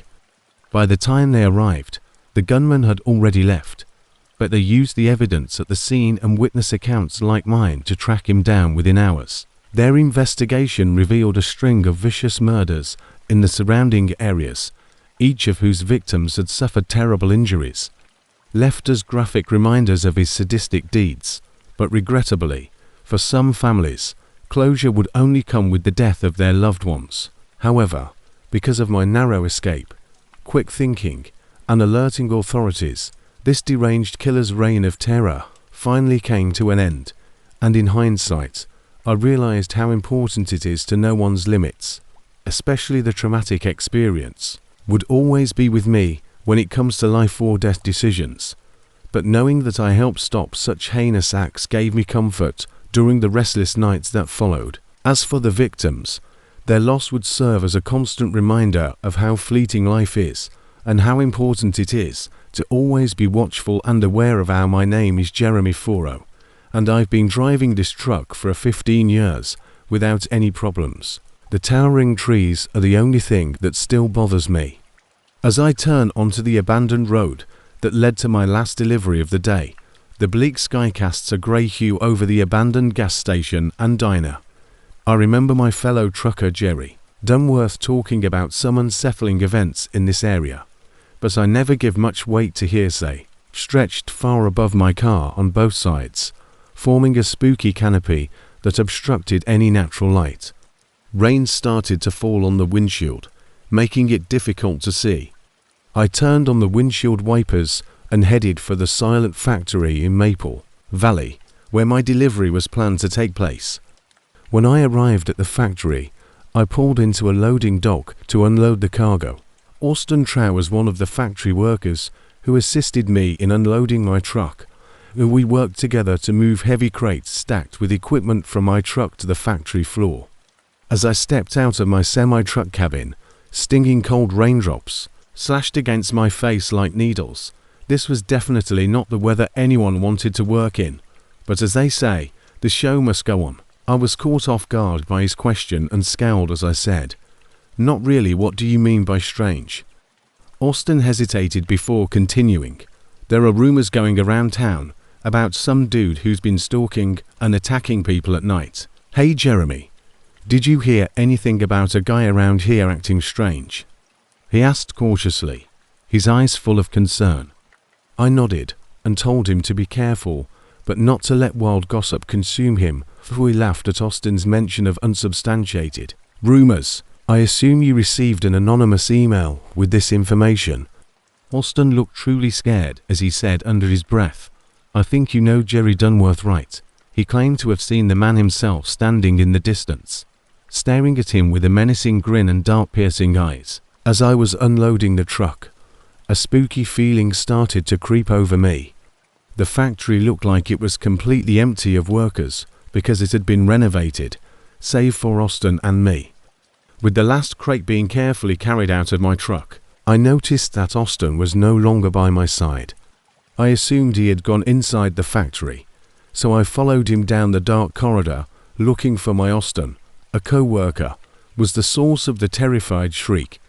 By the time they arrived, the gunman had already left, but they used the evidence at the scene and witness accounts like mine to track him down within hours. Their investigation revealed a string of vicious murders in the surrounding areas, each of whose victims had suffered terrible injuries, left as graphic reminders of his sadistic deeds. But regrettably, for some families, closure would only come with the death of their loved ones. However, because of my narrow escape, quick thinking, and alerting authorities, this deranged killer's reign of terror finally came to an end, and in hindsight, I realized how important it is to know one's limits, especially the traumatic experience would always be with me when it comes to life or death decisions. But knowing that I helped stop such heinous acts gave me comfort during the restless nights that followed. As for the victims, their loss would serve as a constant reminder of how fleeting life is and how important it is to always be watchful and aware of how my name is Jeremy Foro, and I've been driving this truck for 15 years without any problems. The towering trees are the only thing that still bothers me. As I turn onto the abandoned road that led to my last delivery of the day, the bleak sky casts a grey hue over the abandoned gas station and diner. I remember my fellow trucker Jerry Dunworth talking about some unsettling events in this area, but I never give much weight to hearsay. Stretched far above my car on both sides, forming a spooky canopy that obstructed any natural light. Rain started to fall on the windshield, making it difficult to see. I turned on the windshield wipers and headed for the silent factory in Maple Valley, where my delivery was planned to take place. When I arrived at the factory, I pulled into a loading dock to unload the cargo. Austin Trow was one of the factory workers who assisted me in unloading my truck, and we worked together to move heavy crates stacked with equipment from my truck to the factory floor. As I stepped out of my semi-truck cabin, stinging cold raindrops slashed against my face like needles. This was definitely not the weather anyone wanted to work in, but as they say, the show must go on. I was caught off guard by his question and scowled as I said, "Not really, what do you mean by strange?" Austin hesitated before continuing. "There are rumors going around town about some dude who's been stalking and attacking people at night. Hey Jeremy, did you hear anything about a guy around here acting strange?" He asked cautiously, his eyes full of concern. I nodded and told him to be careful, but not to let wild gossip consume him, for we laughed at Austin's mention of unsubstantiated rumors. "I assume you received an anonymous email with this information." Austin looked truly scared as he said under his breath, "I think you know Jerry Dunworth, right?" He claimed to have seen the man himself standing in the distance, staring at him with a menacing grin and dart-piercing eyes. As I was unloading the truck, a spooky feeling started to creep over me. The factory looked like it was completely empty of workers because it had been renovated, save for Austin and me. With the last crate being carefully carried out of my truck, I noticed that Austin was no longer by my side. I assumed he had gone inside the factory, so I followed him down the dark corridor looking for my Austin. A co-worker was the source of the terrified shriek,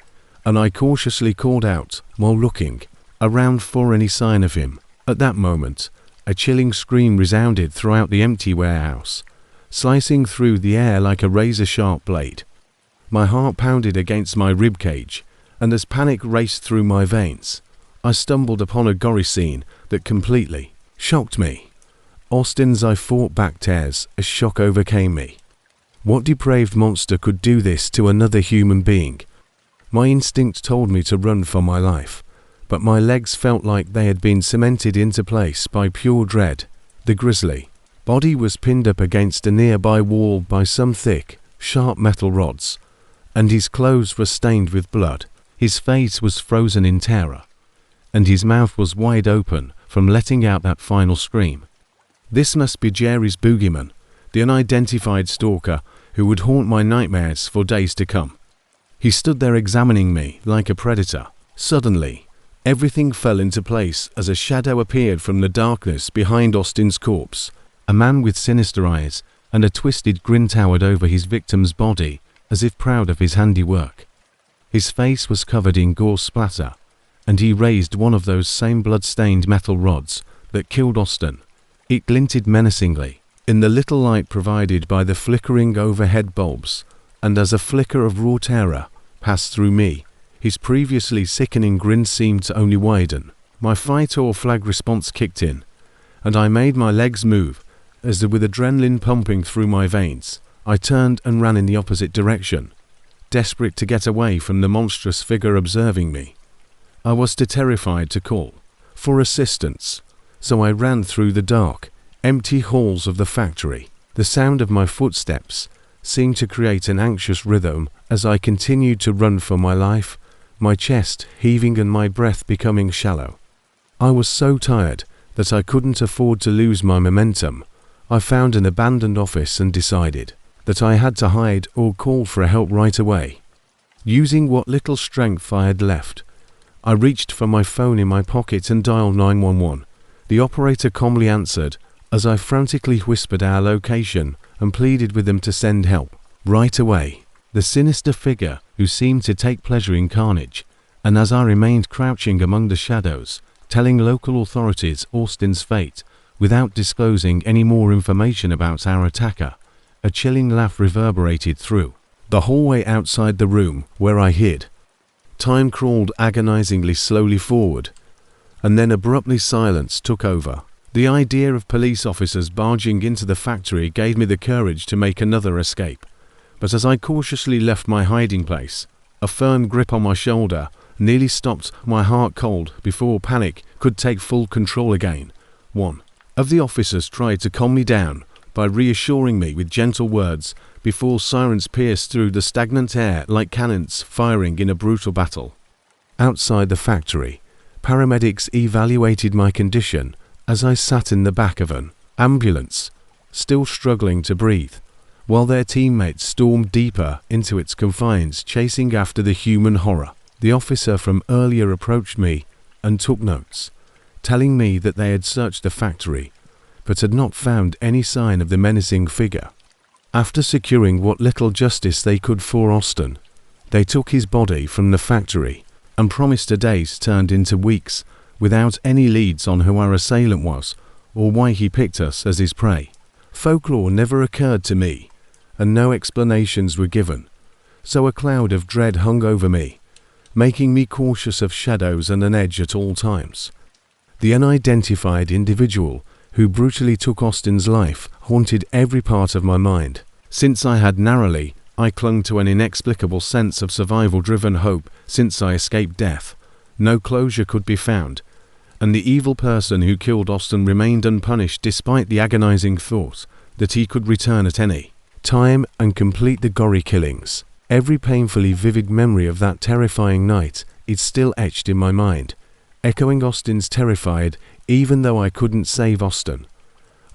and I cautiously called out while looking around for any sign of him. At that moment, a chilling scream resounded throughout the empty warehouse, slicing through the air like a razor-sharp blade. My heart pounded against my ribcage, and as panic raced through my veins, I stumbled upon a gory scene that completely shocked me. Austin's I fought back tears as shock overcame me. What depraved monster could do this to another human being? My instinct told me to run for my life, but my legs felt like they had been cemented into place by pure dread. The grisly body was pinned up against a nearby wall by some thick, sharp metal rods, and his clothes were stained with blood. His face was frozen in terror, and his mouth was wide open from letting out that final scream. This must be Jerry's boogeyman, the unidentified stalker who would haunt my nightmares for days to come. He stood there examining me like a predator. Suddenly, everything fell into place as a shadow appeared from the darkness behind Austin's corpse. A man with sinister eyes and a twisted grin towered over his victim's body, as if proud of his handiwork. His face was covered in gore splatter, and he raised one of those same blood-stained metal rods that killed Austin. It glinted menacingly in the little light provided by the flickering overhead bulbs, and as a flicker of raw terror passed through me, his previously sickening grin seemed to only widen. My fight or flag response kicked in, and I made my legs move as with adrenaline pumping through my veins. I turned and ran in the opposite direction, desperate to get away from the monstrous figure observing me. I was too terrified to call for assistance, so I ran through the dark, empty halls of the factory. The sound of my footsteps seemed to create an anxious rhythm as I continued to run for my life, my chest heaving and my breath becoming shallow. I was so tired that I couldn't afford to lose my momentum. I found an abandoned office and decided that I had to hide or call for help right away. Using what little strength I had left, I reached for my phone in my pocket and dialed 911. The operator calmly answered as I frantically whispered our location and pleaded with them to send help right away. The sinister figure who seemed to take pleasure in carnage, and as I remained crouching among the shadows, telling local authorities Austin's fate without disclosing any more information about our attacker, a chilling laugh reverberated through the hallway outside the room where I hid. Time crawled agonizingly slowly forward, and then abruptly silence took over. The idea of police officers barging into the factory gave me the courage to make another escape. But as I cautiously left my hiding place, a firm grip on my shoulder nearly stopped my heart cold before panic could take full control again. One of the officers tried to calm me down by reassuring me with gentle words before sirens pierced through the stagnant air like cannons firing in a brutal battle. Outside the factory, paramedics evaluated my condition as I sat in the back of an ambulance, still struggling to breathe, while their teammates stormed deeper into its confines chasing after the human horror. The officer from earlier approached me and took notes, telling me that they had searched the factory but had not found any sign of the menacing figure. After securing what little justice they could for Austin, they took his body from the factory and promised a days turned into weeks without any leads on who our assailant was or why he picked us as his prey. Folklore never occurred to me, and no explanations were given, so a cloud of dread hung over me, making me cautious of shadows and an edge at all times. The unidentified individual who brutally took Austin's life haunted every part of my mind. Since I had narrowly, I clung to an inexplicable sense of survival-driven hope since I escaped death. No closure could be found, and the evil person who killed Austin remained unpunished despite the agonizing thought that he could return at any time and complete the gory killings. Every painfully vivid memory of that terrifying night is still etched in my mind, echoing Austin's terrified, even though I couldn't save Austin.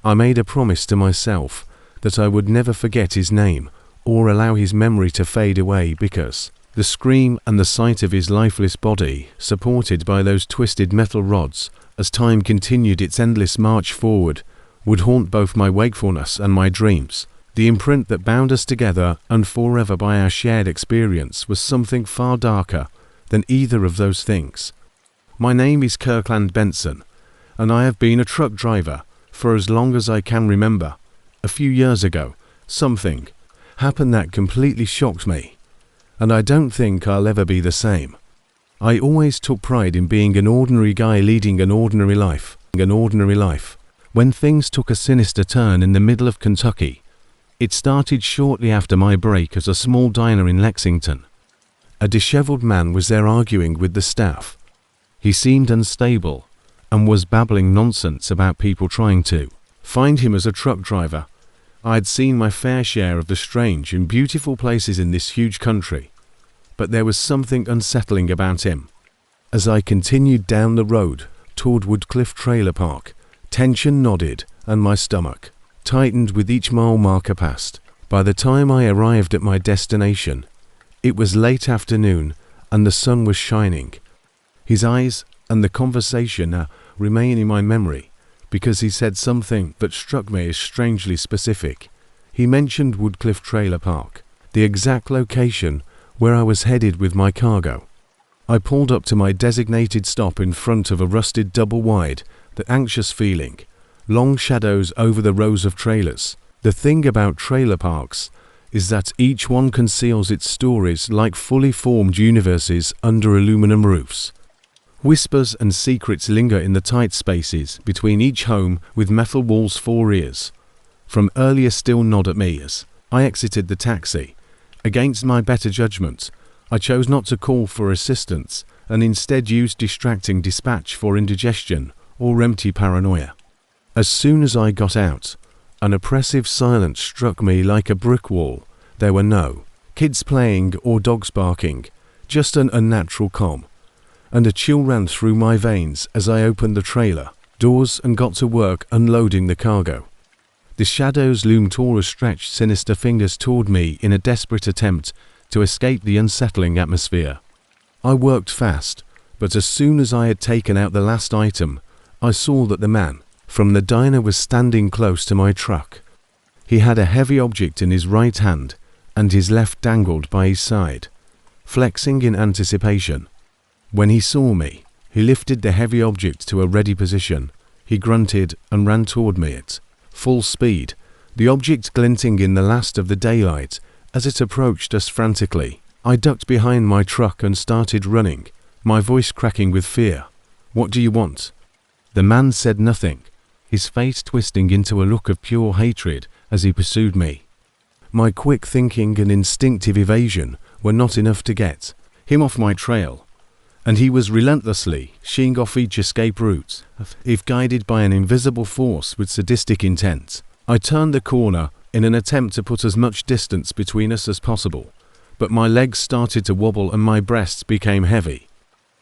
I made a promise to myself that I would never forget his name or allow his memory to fade away, because the scream and the sight of his lifeless body, supported by those twisted metal rods, as time continued its endless march forward, would haunt both my wakefulness and my dreams. The imprint that bound us together and forever by our shared experience was something far darker than either of those things. My name is Kirkland Benson, and I have been a truck driver for as long as I can remember. A few years ago, something happened that completely shocked me, and I don't think I'll ever be the same. I always took pride in being an ordinary guy leading an ordinary life. When things took a sinister turn in the middle of Kentucky, it started shortly after my break at a small diner in Lexington. A disheveled man was there arguing with the staff. He seemed unstable and was babbling nonsense about people trying to find him as a truck driver. I had seen my fair share of the strange and beautiful places in this huge country, but there was something unsettling about him. As I continued down the road toward Woodcliff Trailer Park, tension nodded and my stomach tightened with each mile marker passed. By the time I arrived at my destination, it was late afternoon and the sun was shining. His eyes and the conversation remain in my memory because he said something that struck me as strangely specific. He mentioned Woodcliff Trailer Park, the exact location where I was headed with my cargo. I pulled up to my designated stop in front of a rusted double-wide, that anxious feeling, long shadows over the rows of trailers. The thing about trailer parks is that each one conceals its stories like fully formed universes under aluminum roofs. Whispers and secrets linger in the tight spaces between each home with metal walls for ears. From earlier still nod at me as I exited the taxi. Against my better judgment, I chose not to call for assistance and instead used distracting dispatch for indigestion or empty paranoia. As soon as I got out, An oppressive silence struck me like a brick wall. There were no kids playing or dogs barking, just an unnatural calm. And a chill ran through my veins as I opened the trailer doors and got to work unloading the cargo. The shadows loomed tall as stretched sinister fingers toward me in a desperate attempt to escape the unsettling atmosphere. I worked fast, but as soon as I had taken out the last item, I saw that the man from the diner was standing close to my truck. He had a heavy object in his right hand, and his left dangled by his side, flexing in anticipation. When he saw me, he lifted the heavy object to a ready position. He grunted and ran toward me at full speed, the object glinting in the last of the daylight as it approached us frantically. I ducked behind my truck and started running, my voice cracking with fear. "What do you want?" The man said nothing, his face twisting into a look of pure hatred as he pursued me. My quick thinking and instinctive evasion were not enough to get him off my trail, and he was relentlessly sheeing off each escape route, if guided by an invisible force with sadistic intent. I turned the corner in an attempt to put as much distance between us as possible, but my legs started to wobble and my breasts became heavy.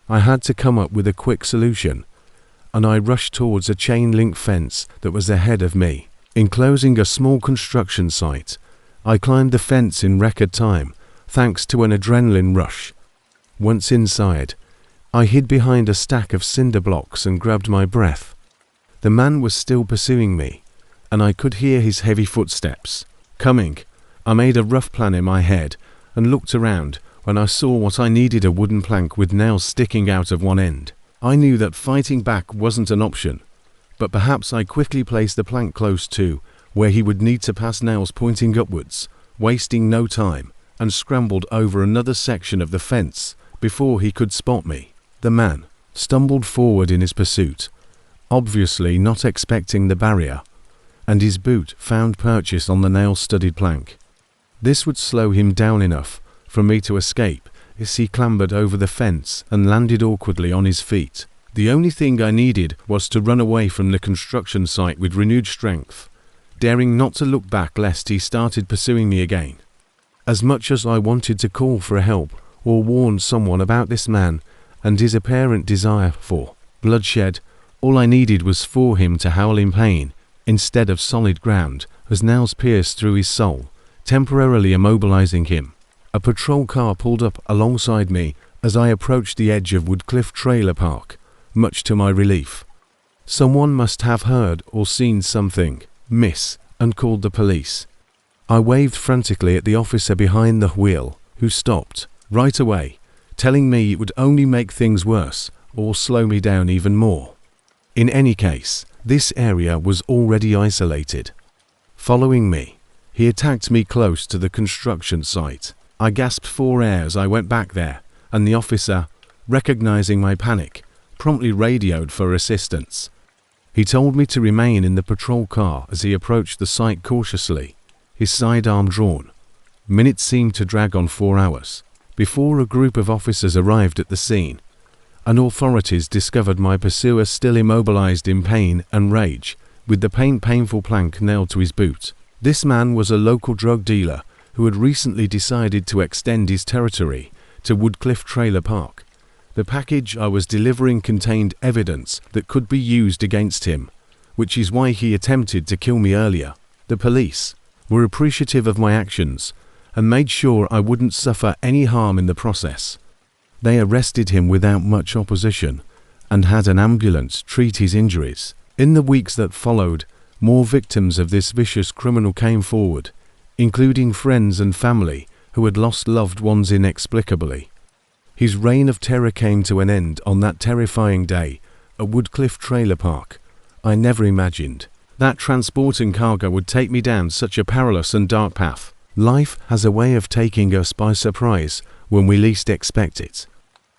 I had to come up with a quick solution, and I rushed towards a chain-link fence that was ahead of me, enclosing a small construction site. I climbed the fence in record time, thanks to an adrenaline rush. Once inside, I hid behind a stack of cinder blocks and grabbed my breath. The man was still pursuing me, and I could hear his heavy footsteps coming. I made a rough plan in my head and looked around when I saw what I needed: a wooden plank with nails sticking out of one end. I knew that fighting back wasn't an option, but perhaps I quickly placed the plank close to where he would need to pass, nails pointing upwards, wasting no time, and scrambled over another section of the fence before he could spot me. The man stumbled forward in his pursuit, obviously not expecting the barrier, and his boot found purchase on the nail-studded plank. This would slow him down enough for me to escape as he clambered over the fence and landed awkwardly on his feet. The only thing I needed was to run away from the construction site with renewed strength, daring not to look back lest he started pursuing me again. As much as I wanted to call for help or warn someone about this man and his apparent desire for bloodshed, all I needed was for him to howl in pain instead of solid ground as nails pierced through his soul, temporarily immobilizing him. A patrol car pulled up alongside me as I approached the edge of Woodcliff Trailer Park, much to my relief. Someone must have heard or seen something miss and called the police. I waved frantically at the officer behind the wheel, who stopped right away, telling me it would only make things worse or slow me down even more. In any case, this area was already isolated. Following me, he attacked me close to the construction site. I gasped for air as I went back there, and the officer, recognizing my panic, promptly radioed for assistance. He told me to remain in the patrol car as he approached the site cautiously, his sidearm drawn. Minutes seemed to drag on 4 hours before a group of officers arrived at the scene, and authorities discovered my pursuer still immobilized in pain and rage, with the painful plank nailed to his boot. This man was a local drug dealer who had recently decided to extend his territory to Woodcliff Trailer Park. The package I was delivering contained evidence that could be used against him, which is why he attempted to kill me earlier. The police were appreciative of my actions and made sure I wouldn't suffer any harm in the process. They arrested him without much opposition and had an ambulance treat his injuries. In the weeks that followed, more victims of this vicious criminal came forward, including friends and family who had lost loved ones inexplicably. His reign of terror came to an end on that terrifying day at Woodcliff Trailer Park. I never imagined that transporting cargo would take me down such a perilous and dark path. Life has a way of taking us by surprise when we least expect it.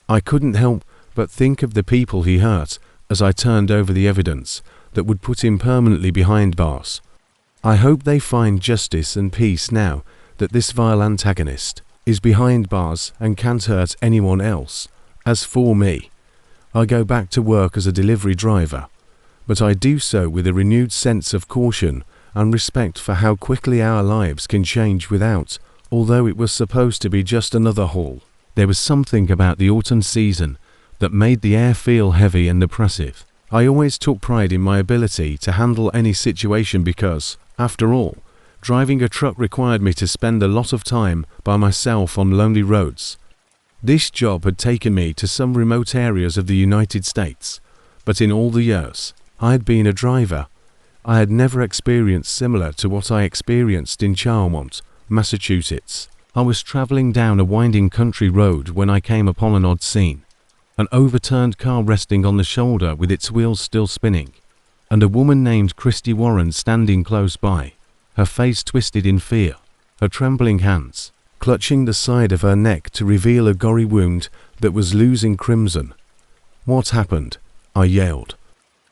I couldn't help but think of the people he hurt as I turned over the evidence that would put him permanently behind bars. I hope they find justice and peace now that this vile antagonist is behind bars and can't hurt anyone else. As for me, I go back to work as a delivery driver, but I do so with a renewed sense of caution and respect for how quickly our lives can change without, although it was supposed to be just another haul. There was something about the autumn season that made the air feel heavy and oppressive. I always took pride in my ability to handle any situation because, after all, driving a truck required me to spend a lot of time by myself on lonely roads. This job had taken me to some remote areas of the United States, but in all the years I had been a driver, I had never experienced similar to what I experienced in Charlemont, Massachusetts. I was traveling down a winding country road when I came upon an odd scene. An overturned car resting on the shoulder with its wheels still spinning, and a woman named Christy Warren standing close by, her face twisted in fear, her trembling hands clutching the side of her neck to reveal a gory wound that was losing crimson. "What happened?" I yelled.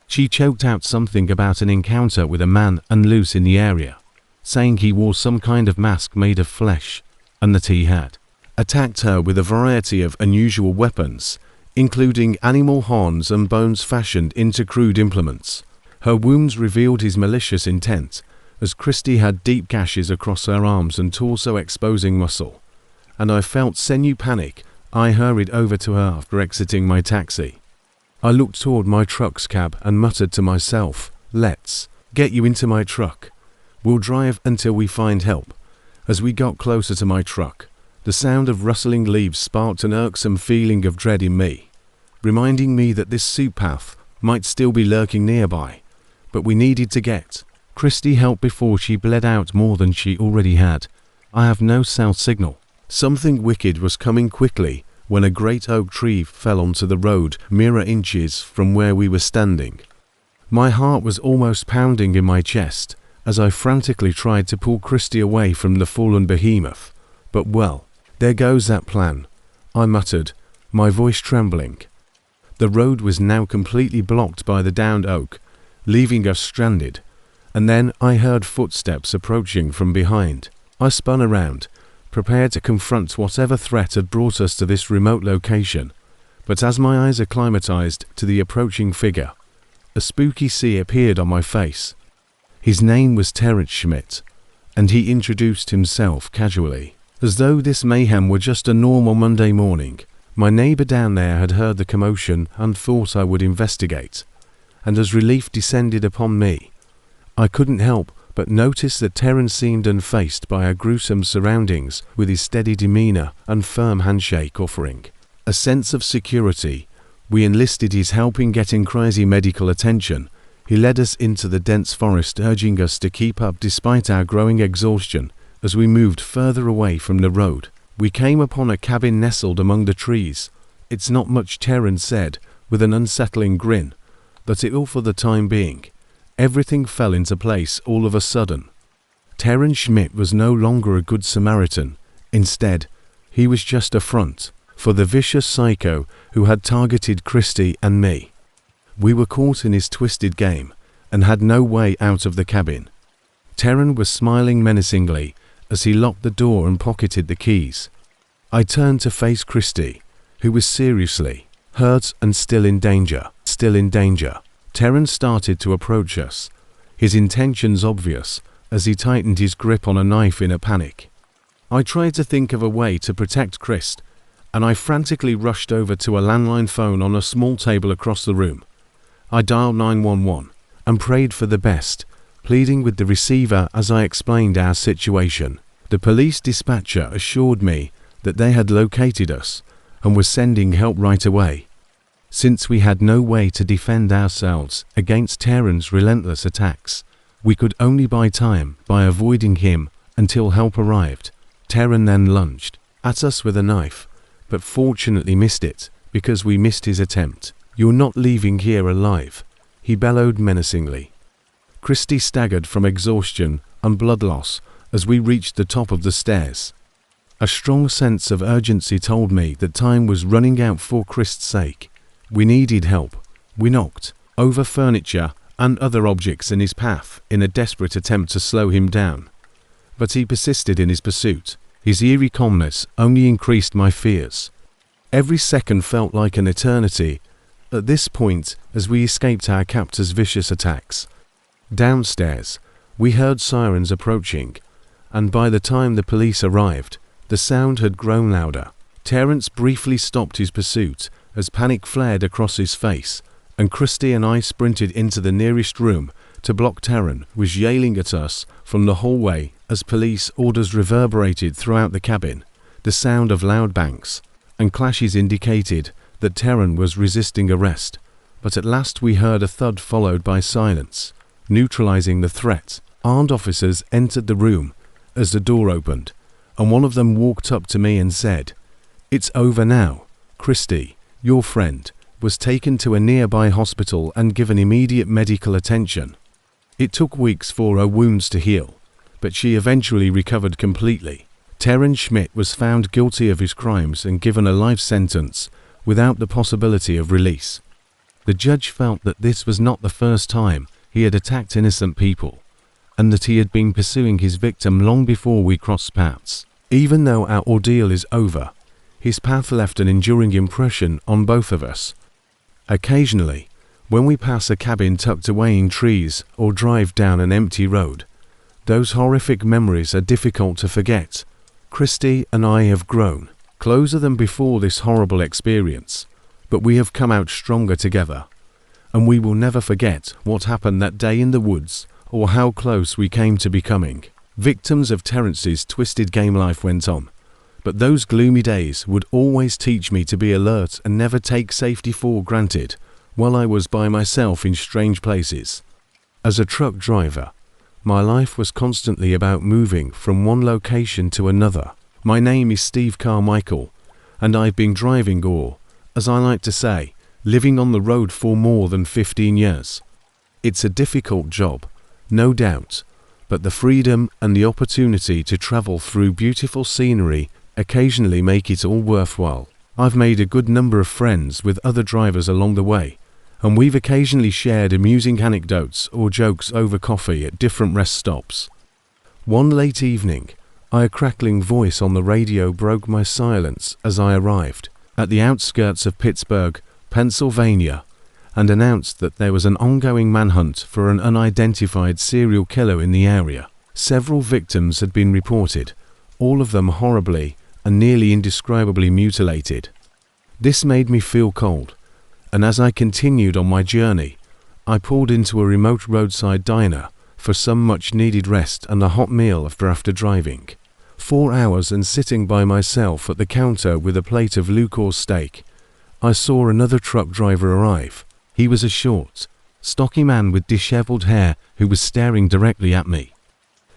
She choked out something about an encounter with a man unloose in the area, saying he wore some kind of mask made of flesh, and that he had attacked her with a variety of unusual weapons, including animal horns and bones fashioned into crude implements. Her wounds revealed his malicious intent, as Christy had deep gashes across her arms and torso exposing muscle, and I felt sinew panic. I hurried over to her after exiting my taxi. I looked toward my truck's cab and muttered to myself, "Let's get you into my truck. We'll drive until we find help." As we got closer to my truck, the sound of rustling leaves sparked an irksome feeling of dread in me, reminding me that this soup path might still be lurking nearby. But we needed to get Christy help before she bled out more than she already had. I have no cell signal. Something wicked was coming quickly when a great oak tree fell onto the road mere inches from where we were standing. My heart was almost pounding in my chest as I frantically tried to pull Christy away from the fallen behemoth. But well, there goes that plan, I muttered, my voice trembling. The road was now completely blocked by the downed oak, leaving us stranded, and then I heard footsteps approaching from behind. I spun around, prepared to confront whatever threat had brought us to this remote location, but as my eyes acclimatized to the approaching figure, a spooky sea appeared on my face. His name was Terence Schmidt, and he introduced himself casually, as though this mayhem were just a normal Monday morning. My neighbor down there had heard the commotion and thought I would investigate, and as relief descended upon me, I couldn't help but notice that Terence seemed unfazed by our gruesome surroundings, with his steady demeanor and firm handshake offering a sense of security. We enlisted his help in getting crazy medical attention. He led us into the dense forest, urging us to keep up despite our growing exhaustion. As we moved further away from the road, we came upon a cabin nestled among the trees. "It's not much," Terence said, with an unsettling grin, "but it'll for the time being." Everything fell into place all of a sudden. Terence Schmidt was no longer a good Samaritan. Instead, he was just a front for the vicious psycho who had targeted Christy and me. We were caught in his twisted game and had no way out of the cabin. Terence was smiling menacingly as he locked the door and pocketed the keys. I turned to face Christy, who was seriously hurt and still in danger. Terence started to approach us, his intentions obvious as he tightened his grip on a knife in a panic. I tried to think of a way to protect Chris, and I frantically rushed over to a landline phone on a small table across the room. I dialed 911 and prayed for the best, pleading with the receiver as I explained our situation. The police dispatcher assured me that they had located us and were sending help right away. Since we had no way to defend ourselves against Terence's relentless attacks, we could only buy time by avoiding him until help arrived. Terence then lunged at us with a knife, but fortunately missed it because we missed his attempt. "You're not leaving here alive," he bellowed menacingly. Christy staggered from exhaustion and blood loss as we reached the top of the stairs. A strong sense of urgency told me that time was running out for Chris's sake. We needed help. We knocked over furniture and other objects in his path in a desperate attempt to slow him down. But he persisted in his pursuit. His eerie calmness only increased my fears. Every second felt like an eternity at this point as we escaped our captor's vicious attacks. Downstairs, We heard sirens approaching, and by the time the police arrived, the sound had grown louder. Terence briefly stopped his pursuit as panic flared across his face, and Christy and I sprinted into the nearest room to block. Terran was yelling at us from the hallway as police orders reverberated throughout the cabin. The sound of loud bangs and clashes indicated that Terran was resisting arrest, but at last we heard a thud followed by silence, neutralizing the threat. Armed officers entered the room as the door opened, and one of them walked up to me and said, "It's over now. Christy, your friend, was taken to a nearby hospital and given immediate medical attention. It took weeks for her wounds to heal, but she eventually recovered completely." Terran Schmidt was found guilty of his crimes and given a life sentence without the possibility of release. The judge felt that this was not the first time he had attacked innocent people, and that he had been pursuing his victim long before we crossed paths. Even though our ordeal is over, his path left an enduring impression on both of us. Occasionally, when we pass a cabin tucked away in trees or drive down an empty road, those horrific memories are difficult to forget. Christy and I have grown closer than before this horrible experience, but we have come out stronger together, and we will never forget what happened that day in the woods or how close we came to becoming victims of Terence's twisted game. Life went on, but those gloomy days would always teach me to be alert and never take safety for granted while I was by myself in strange places. As a truck driver, my life was constantly about moving from one location to another. My name is Steve Carmichael, and I've been driving, or, as I like to say, living on the road for more than 15 years. It's a difficult job, no doubt, but the freedom and the opportunity to travel through beautiful scenery occasionally make it all worthwhile. I've made a good number of friends with other drivers along the way, and we've occasionally shared amusing anecdotes or jokes over coffee at different rest stops. One late evening, a crackling voice on the radio broke my silence as I arrived at the outskirts of Pittsburgh, Pennsylvania, and announced that there was an ongoing manhunt for an unidentified serial killer in the area. Several victims had been reported, all of them horribly and nearly indescribably mutilated. This made me feel cold, and as I continued on my journey, I pulled into a remote roadside diner for some much-needed rest and a hot meal after driving 4 hours and sitting by myself at the counter with a plate of Lucor steak. I saw another truck driver arrive. He was a short, stocky man with disheveled hair who was staring directly at me.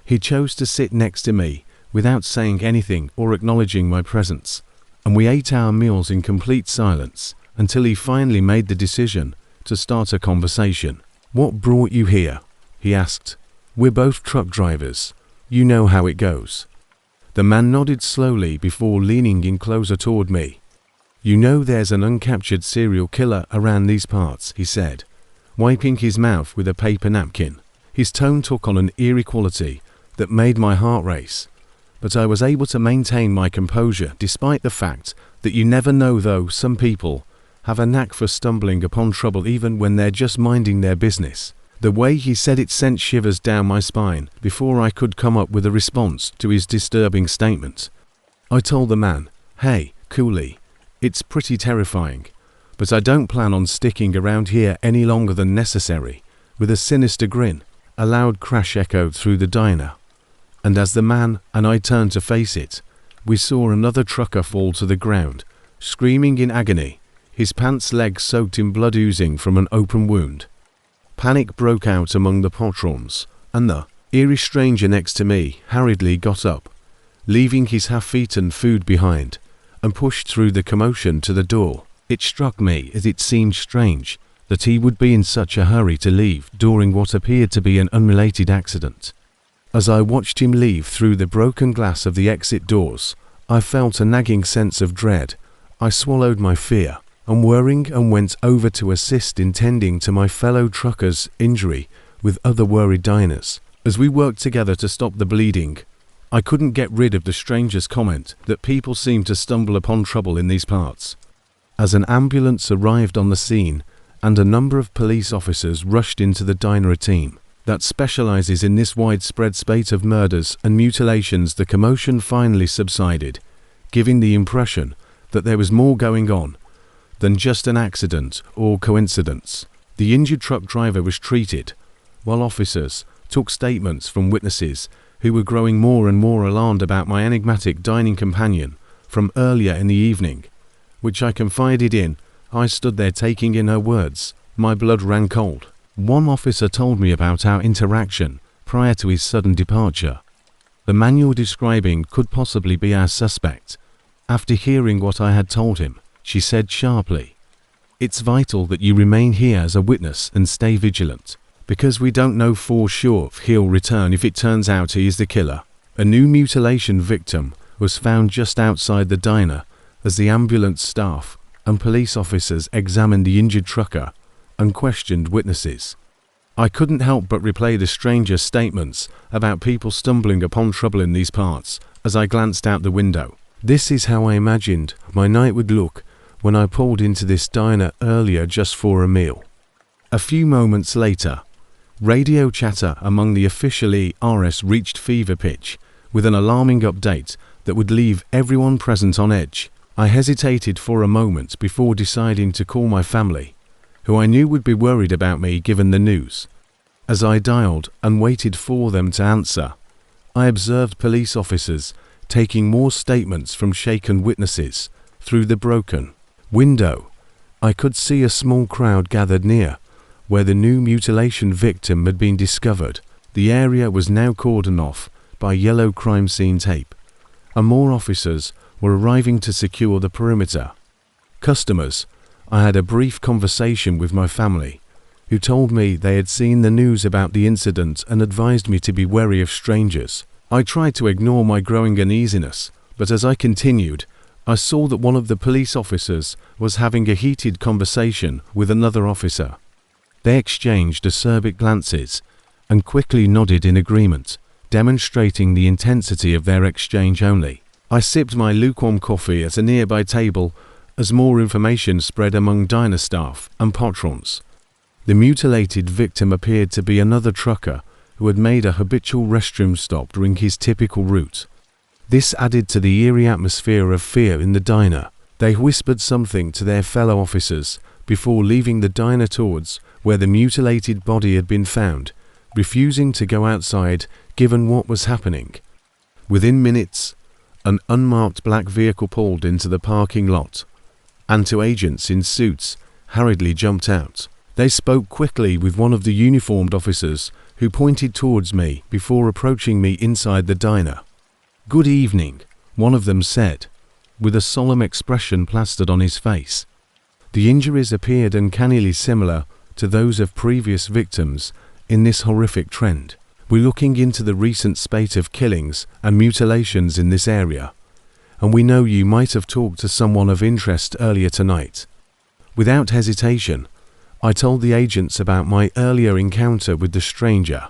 He chose to sit next to me without saying anything or acknowledging my presence, and we ate our meals in complete silence until he finally made the decision to start a conversation. "What brought you here?" he asked. "We're both truck drivers. You know how it goes." The man nodded slowly before leaning in closer toward me. "You know there's an uncaptured serial killer around these parts," he said, wiping his mouth with a paper napkin. His tone took on an eerie quality that made my heart race, but I was able to maintain my composure despite the fact that you never know, though some people have a knack for stumbling upon trouble even when they're just minding their business. The way he said it sent shivers down my spine before I could come up with a response to his disturbing statement. I told the man, "Hey, coolly, it's pretty terrifying, but I don't plan on sticking around here any longer than necessary." With a sinister grin, a loud crash echoed through the diner, and as the man and I turned to face it, we saw another trucker fall to the ground, screaming in agony, his pants legs soaked in blood oozing from an open wound. Panic broke out among the patrons, and the eerie stranger next to me hurriedly got up, leaving his half-eaten food behind, and pushed through the commotion to the door. It struck me as it seemed strange that he would be in such a hurry to leave during what appeared to be an unrelated accident. As I watched him leave through the broken glass of the exit doors, I felt a nagging sense of dread. I swallowed my fear, unworrying, and went over to assist in tending to my fellow trucker's injury with other worried diners. As we worked together to stop the bleeding, I couldn't get rid of the stranger's comment that people seem to stumble upon trouble in these parts. As an ambulance arrived on the scene and a number of police officers rushed into the diner, a team that specializes in this widespread spate of murders and mutilations. The commotion finally subsided, giving the impression that there was more going on than just an accident or coincidence. The injured truck driver was treated, while officers took statements from witnesses who were growing more and more alarmed about my enigmatic dining companion from earlier in the evening, which I confided in. I stood there taking in her words. My blood ran cold. One officer told me about our interaction prior to his sudden departure. The man you're describing could possibly be our suspect. After hearing what I had told him, she said sharply, "It's vital that you remain here as a witness and stay vigilant, because we don't know for sure if he'll return if it turns out he is the killer." A new mutilation victim was found just outside the diner as the ambulance staff and police officers examined the injured trucker and questioned witnesses. I couldn't help but replay the stranger's statements about people stumbling upon trouble in these parts as I glanced out the window. This is how I imagined my night would look when I pulled into this diner earlier just for a meal. A few moments later, radio chatter among the officially RS reached fever pitch with an alarming update that would leave everyone present on edge. I hesitated for a moment before deciding to call my family, who I knew would be worried about me given the news. As I dialed and waited for them to answer, I observed police officers taking more statements from shaken witnesses. Through the broken window, I could see a small crowd gathered near where the new mutilation victim had been discovered. The area was now cordoned off by yellow crime scene tape, and more officers were arriving to secure the perimeter. Customers, I had a brief conversation with my family, who told me they had seen the news about the incident and advised me to be wary of strangers. I tried to ignore my growing uneasiness, but as I continued, I saw that one of the police officers was having a heated conversation with another officer. They exchanged acerbic glances and quickly nodded in agreement, demonstrating the intensity of their exchange only. I sipped my lukewarm coffee at a nearby table as more information spread among diner staff and patrons. The mutilated victim appeared to be another trucker who had made a habitual restroom stop during his typical route. This added to the eerie atmosphere of fear in the diner. They whispered something to their fellow officers before leaving the diner towards where the mutilated body had been found, refusing to go outside given what was happening. Within minutes, an unmarked black vehicle pulled into the parking lot, and two agents in suits hurriedly jumped out. They spoke quickly with one of the uniformed officers who pointed towards me before approaching me inside the diner. "Good evening," one of them said, with a solemn expression plastered on his face. The injuries appeared uncannily similar to those of previous victims in this horrific trend. "We're looking into the recent spate of killings and mutilations in this area, and we know you might have talked to someone of interest earlier tonight." Without hesitation, I told the agents about my earlier encounter with the stranger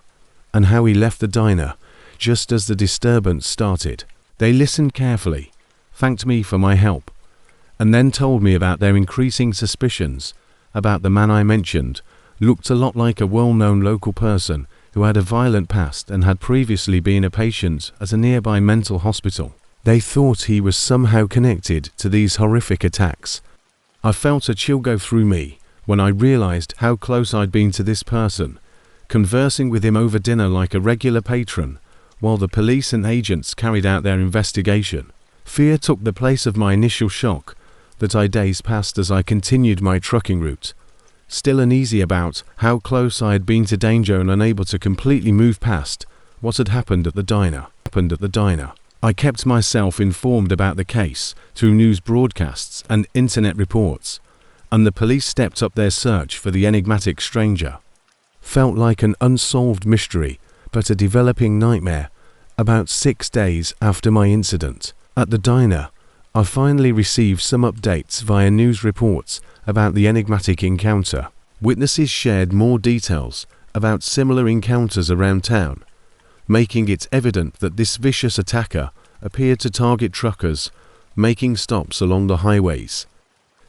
and how he left the diner just as the disturbance started. They listened carefully, thanked me for my help, and then told me about their increasing suspicions about the man I mentioned. Looked a lot like a well-known local person who had a violent past and had previously been a patient at a nearby mental hospital. They thought he was somehow connected to these horrific attacks. I felt a chill go through me when I realized how close I'd been to this person, conversing with him over dinner like a regular patron, while the police and agents carried out their investigation. Fear took the place of my initial shock that I days passed as I continued my trucking route, still uneasy about how close I had been to danger and unable to completely move past what had happened at the diner. I kept myself informed about the case through news broadcasts and internet reports, and the police stepped up their search for the enigmatic stranger. Felt like an unsolved mystery, but a developing nightmare. About 6 days after my incident at the diner, I finally received some updates via news reports about the enigmatic encounter. Witnesses shared more details about similar encounters around town, making it evident that this vicious attacker appeared to target truckers making stops along the highways.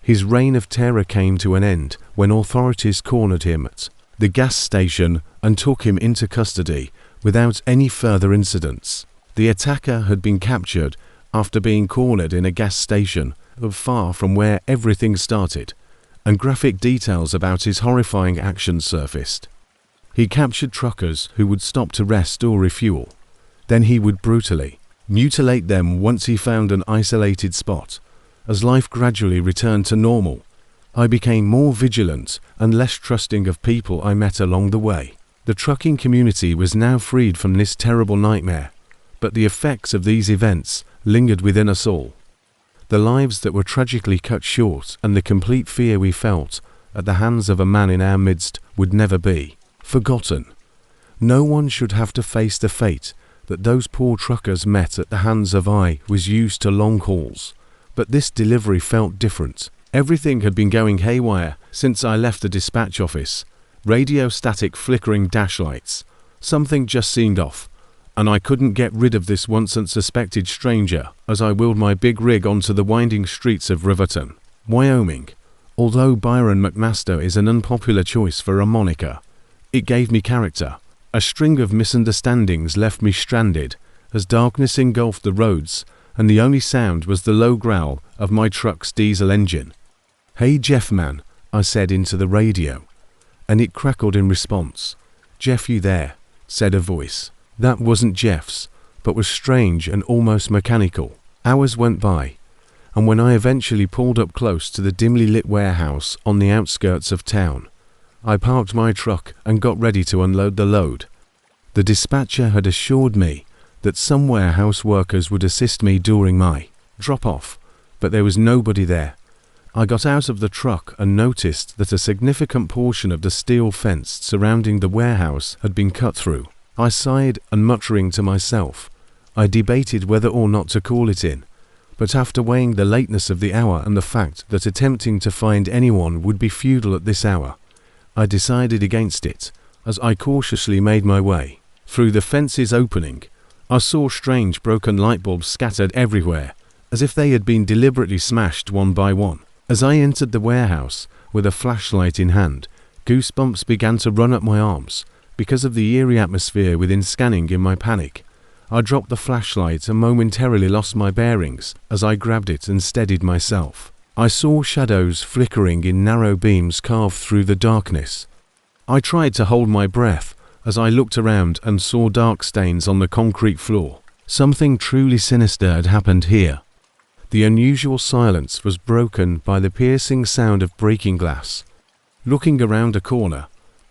His reign of terror came to an end when authorities cornered him at the gas station, and took him into custody without any further incidents. The attacker had been captured after being cornered in a gas station far from where everything started, and graphic details about his horrifying actions surfaced. He captured truckers who would stop to rest or refuel. Then he would brutally mutilate them once he found an isolated spot. As life gradually returned to normal, I became more vigilant and less trusting of people I met along the way. The trucking community was now freed from this terrible nightmare, but the effects of these events lingered within us all. The lives that were tragically cut short and the complete fear we felt at the hands of a man in our midst would never be forgotten. No one should have to face the fate that those poor truckers met at the hands of I was used to long hauls. But this delivery felt different. Everything had been going haywire since I left the dispatch office. Radio static, flickering dash lights. Something just seemed off, and I couldn't get rid of this once unsuspected stranger as I wheeled my big rig onto the winding streets of Riverton, Wyoming. Although Byron McMaster is an unpopular choice for a moniker, it gave me character. A string of misunderstandings left me stranded as darkness engulfed the roads, and the only sound was the low growl of my truck's diesel engine. "Hey Jeff man," I said into the radio, and it crackled in response. "Jeff, you there?" said a voice. That wasn't Jeff's, but was strange and almost mechanical. Hours went by, and when I eventually pulled up close to the dimly lit warehouse on the outskirts of town, I parked my truck and got ready to unload the load. The dispatcher had assured me that some warehouse workers would assist me during my drop-off, but there was nobody there. I got out of the truck and noticed that a significant portion of the steel fence surrounding the warehouse had been cut through. I sighed and, muttering to myself, I debated whether or not to call it in, but after weighing the lateness of the hour and the fact that attempting to find anyone would be futile at this hour, I decided against it. As I cautiously made my way through the fence's opening, I saw strange broken light bulbs scattered everywhere, as if they had been deliberately smashed one by one. As I entered the warehouse with a flashlight in hand, goosebumps began to run up my arms. Because of the eerie atmosphere within scanning in my panic, I dropped the flashlight and momentarily lost my bearings as I grabbed it and steadied myself. I saw shadows flickering in narrow beams carved through the darkness. I tried to hold my breath as I looked around and saw dark stains on the concrete floor. Something truly sinister had happened here. The unusual silence was broken by the piercing sound of breaking glass. Looking around a corner,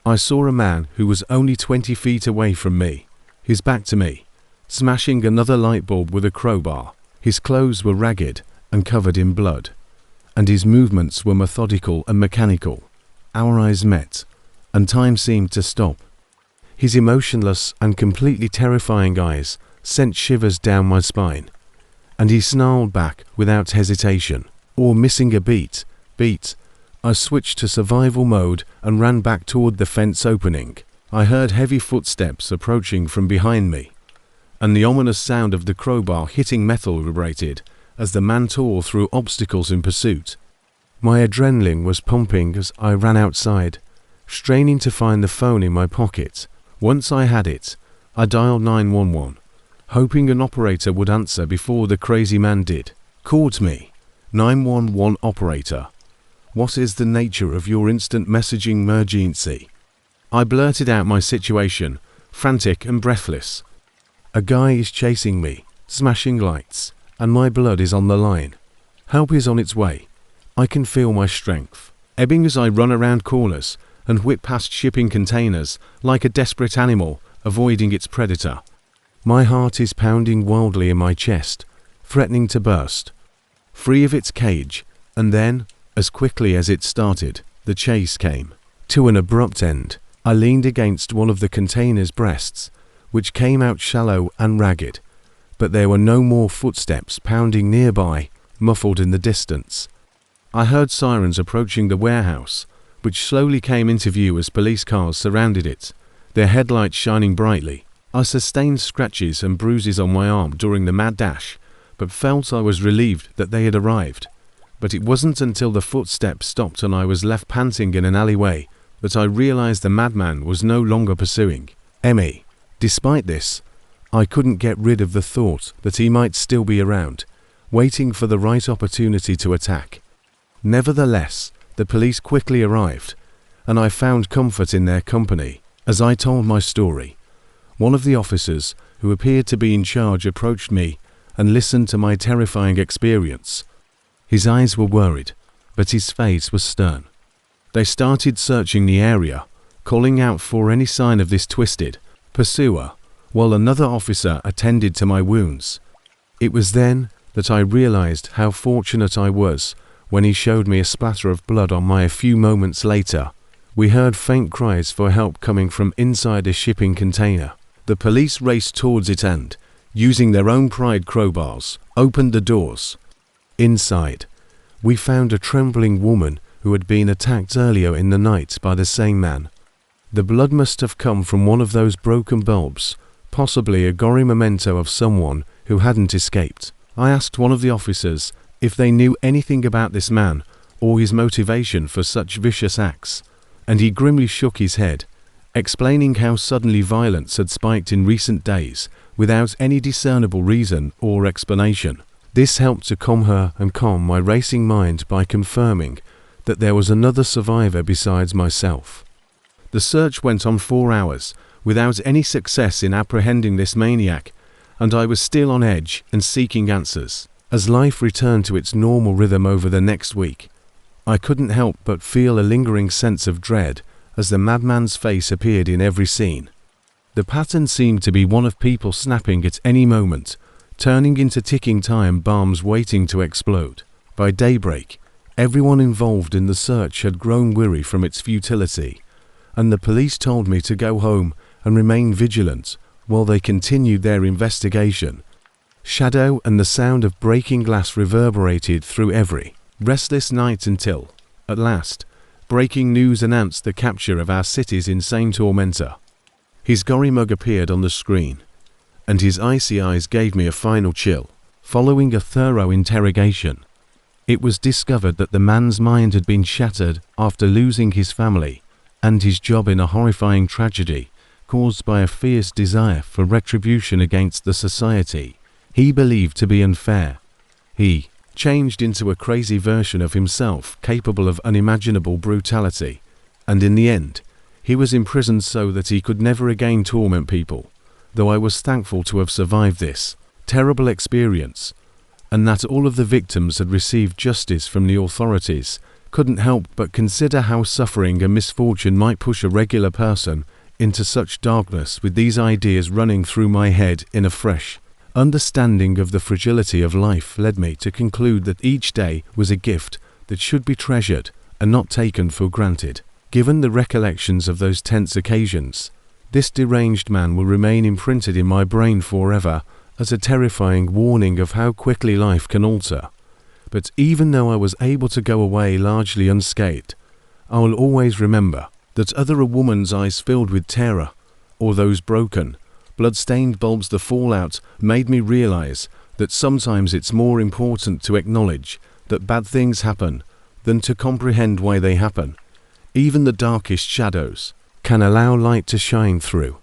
I saw a man who was only 20 feet away from me, his back to me, smashing another light bulb with a crowbar. His clothes were ragged and covered in blood, and his movements were methodical and mechanical. Our eyes met, and time seemed to stop. His emotionless and completely terrifying eyes sent shivers down my spine, and he snarled back without hesitation, or missing a beat. I switched to survival mode and ran back toward the fence opening. I heard heavy footsteps approaching from behind me, and the ominous sound of the crowbar hitting metal vibrated as the man tore through obstacles in pursuit. My adrenaline was pumping as I ran outside, straining to find the phone in my pocket. Once I had it, I dialed 911, hoping an operator would answer before the crazy man did. "Called me. 911 operator. What is the nature of your instant messaging emergency?" I blurted out my situation, frantic and breathless. "A guy is chasing me, smashing lights, and my blood is on the line. Help is on its way. I can feel my strength ebbing as I run around corners and whip past shipping containers like a desperate animal avoiding its predator. My heart is pounding wildly in my chest, threatening to burst free of its cage, and then, as quickly as it started, the chase came to an abrupt end. I leaned against one of the container's breasts, which came out shallow and ragged, but there were no more footsteps pounding nearby, muffled in the distance. I heard sirens approaching the warehouse, which slowly came into view as police cars surrounded it, their headlights shining brightly. I sustained scratches and bruises on my arm during the mad dash, but felt I was relieved that they had arrived. But it wasn't until the footsteps stopped and I was left panting in an alleyway but I realized the madman was no longer pursuing me. Despite this, I couldn't get rid of the thought that he might still be around, waiting for the right opportunity to attack. Nevertheless, the police quickly arrived, and I found comfort in their company as I told my story. One of the officers, who appeared to be in charge, approached me and listened to my terrifying experience. His eyes were worried, but his face was stern. They started searching the area, calling out for any sign of this twisted pursuer, while another officer attended to my wounds. It was then that I realized how fortunate I was when he showed me a splatter of blood on me a few moments later. We heard faint cries for help coming from inside a shipping container. The police raced towards it and, using their own prying crowbars, opened the doors. Inside, we found a trembling woman who had been attacked earlier in the night by the same man. The blood must have come from one of those broken bulbs, possibly a gory memento of someone who hadn't escaped. I asked one of the officers if they knew anything about this man or his motivation for such vicious acts, and he grimly shook his head, explaining how suddenly violence had spiked in recent days without any discernible reason or explanation. This helped to calm her and calm my racing mind by confirming that there was another survivor besides myself. The search went on 4 hours without any success in apprehending this maniac, and I was still on edge and seeking answers. As life returned to its normal rhythm over the next week, I couldn't help but feel a lingering sense of dread as the madman's face appeared in every scene. The pattern seemed to be one of people snapping at any moment, turning into ticking time bombs waiting to explode. By daybreak, everyone involved in the search had grown weary from its futility, and the police told me to go home and remain vigilant while they continued their investigation. Shadow and the sound of breaking glass reverberated through every restless night until, at last, breaking news announced the capture of our city's insane tormentor. His gory mug appeared on the screen, and his icy eyes gave me a final chill. Following a thorough interrogation, it was discovered that the man's mind had been shattered after losing his family and his job in a horrifying tragedy caused by a fierce desire for retribution against the society he believed to be unfair. He changed into a crazy version of himself capable of unimaginable brutality, and in the end, he was imprisoned so that he could never again torment people, though I was thankful to have survived this terrible experience, and that all of the victims had received justice from the authorities. Couldn't help but consider how suffering and misfortune might push a regular person into such darkness. With these ideas running through my head, in a fresh understanding of the fragility of life led me to conclude that each day was a gift that should be treasured and not taken for granted. Given the recollections of those tense occasions, this deranged man will remain imprinted in my brain forever as a terrifying warning of how quickly life can alter. But even though I was able to go away largely unscathed, I will always remember that other a woman's eyes filled with terror, or those broken, blood-stained bulbs. The fallout made me realize that sometimes it's more important to acknowledge that bad things happen than to comprehend why they happen. Even the darkest shadows can allow light to shine through.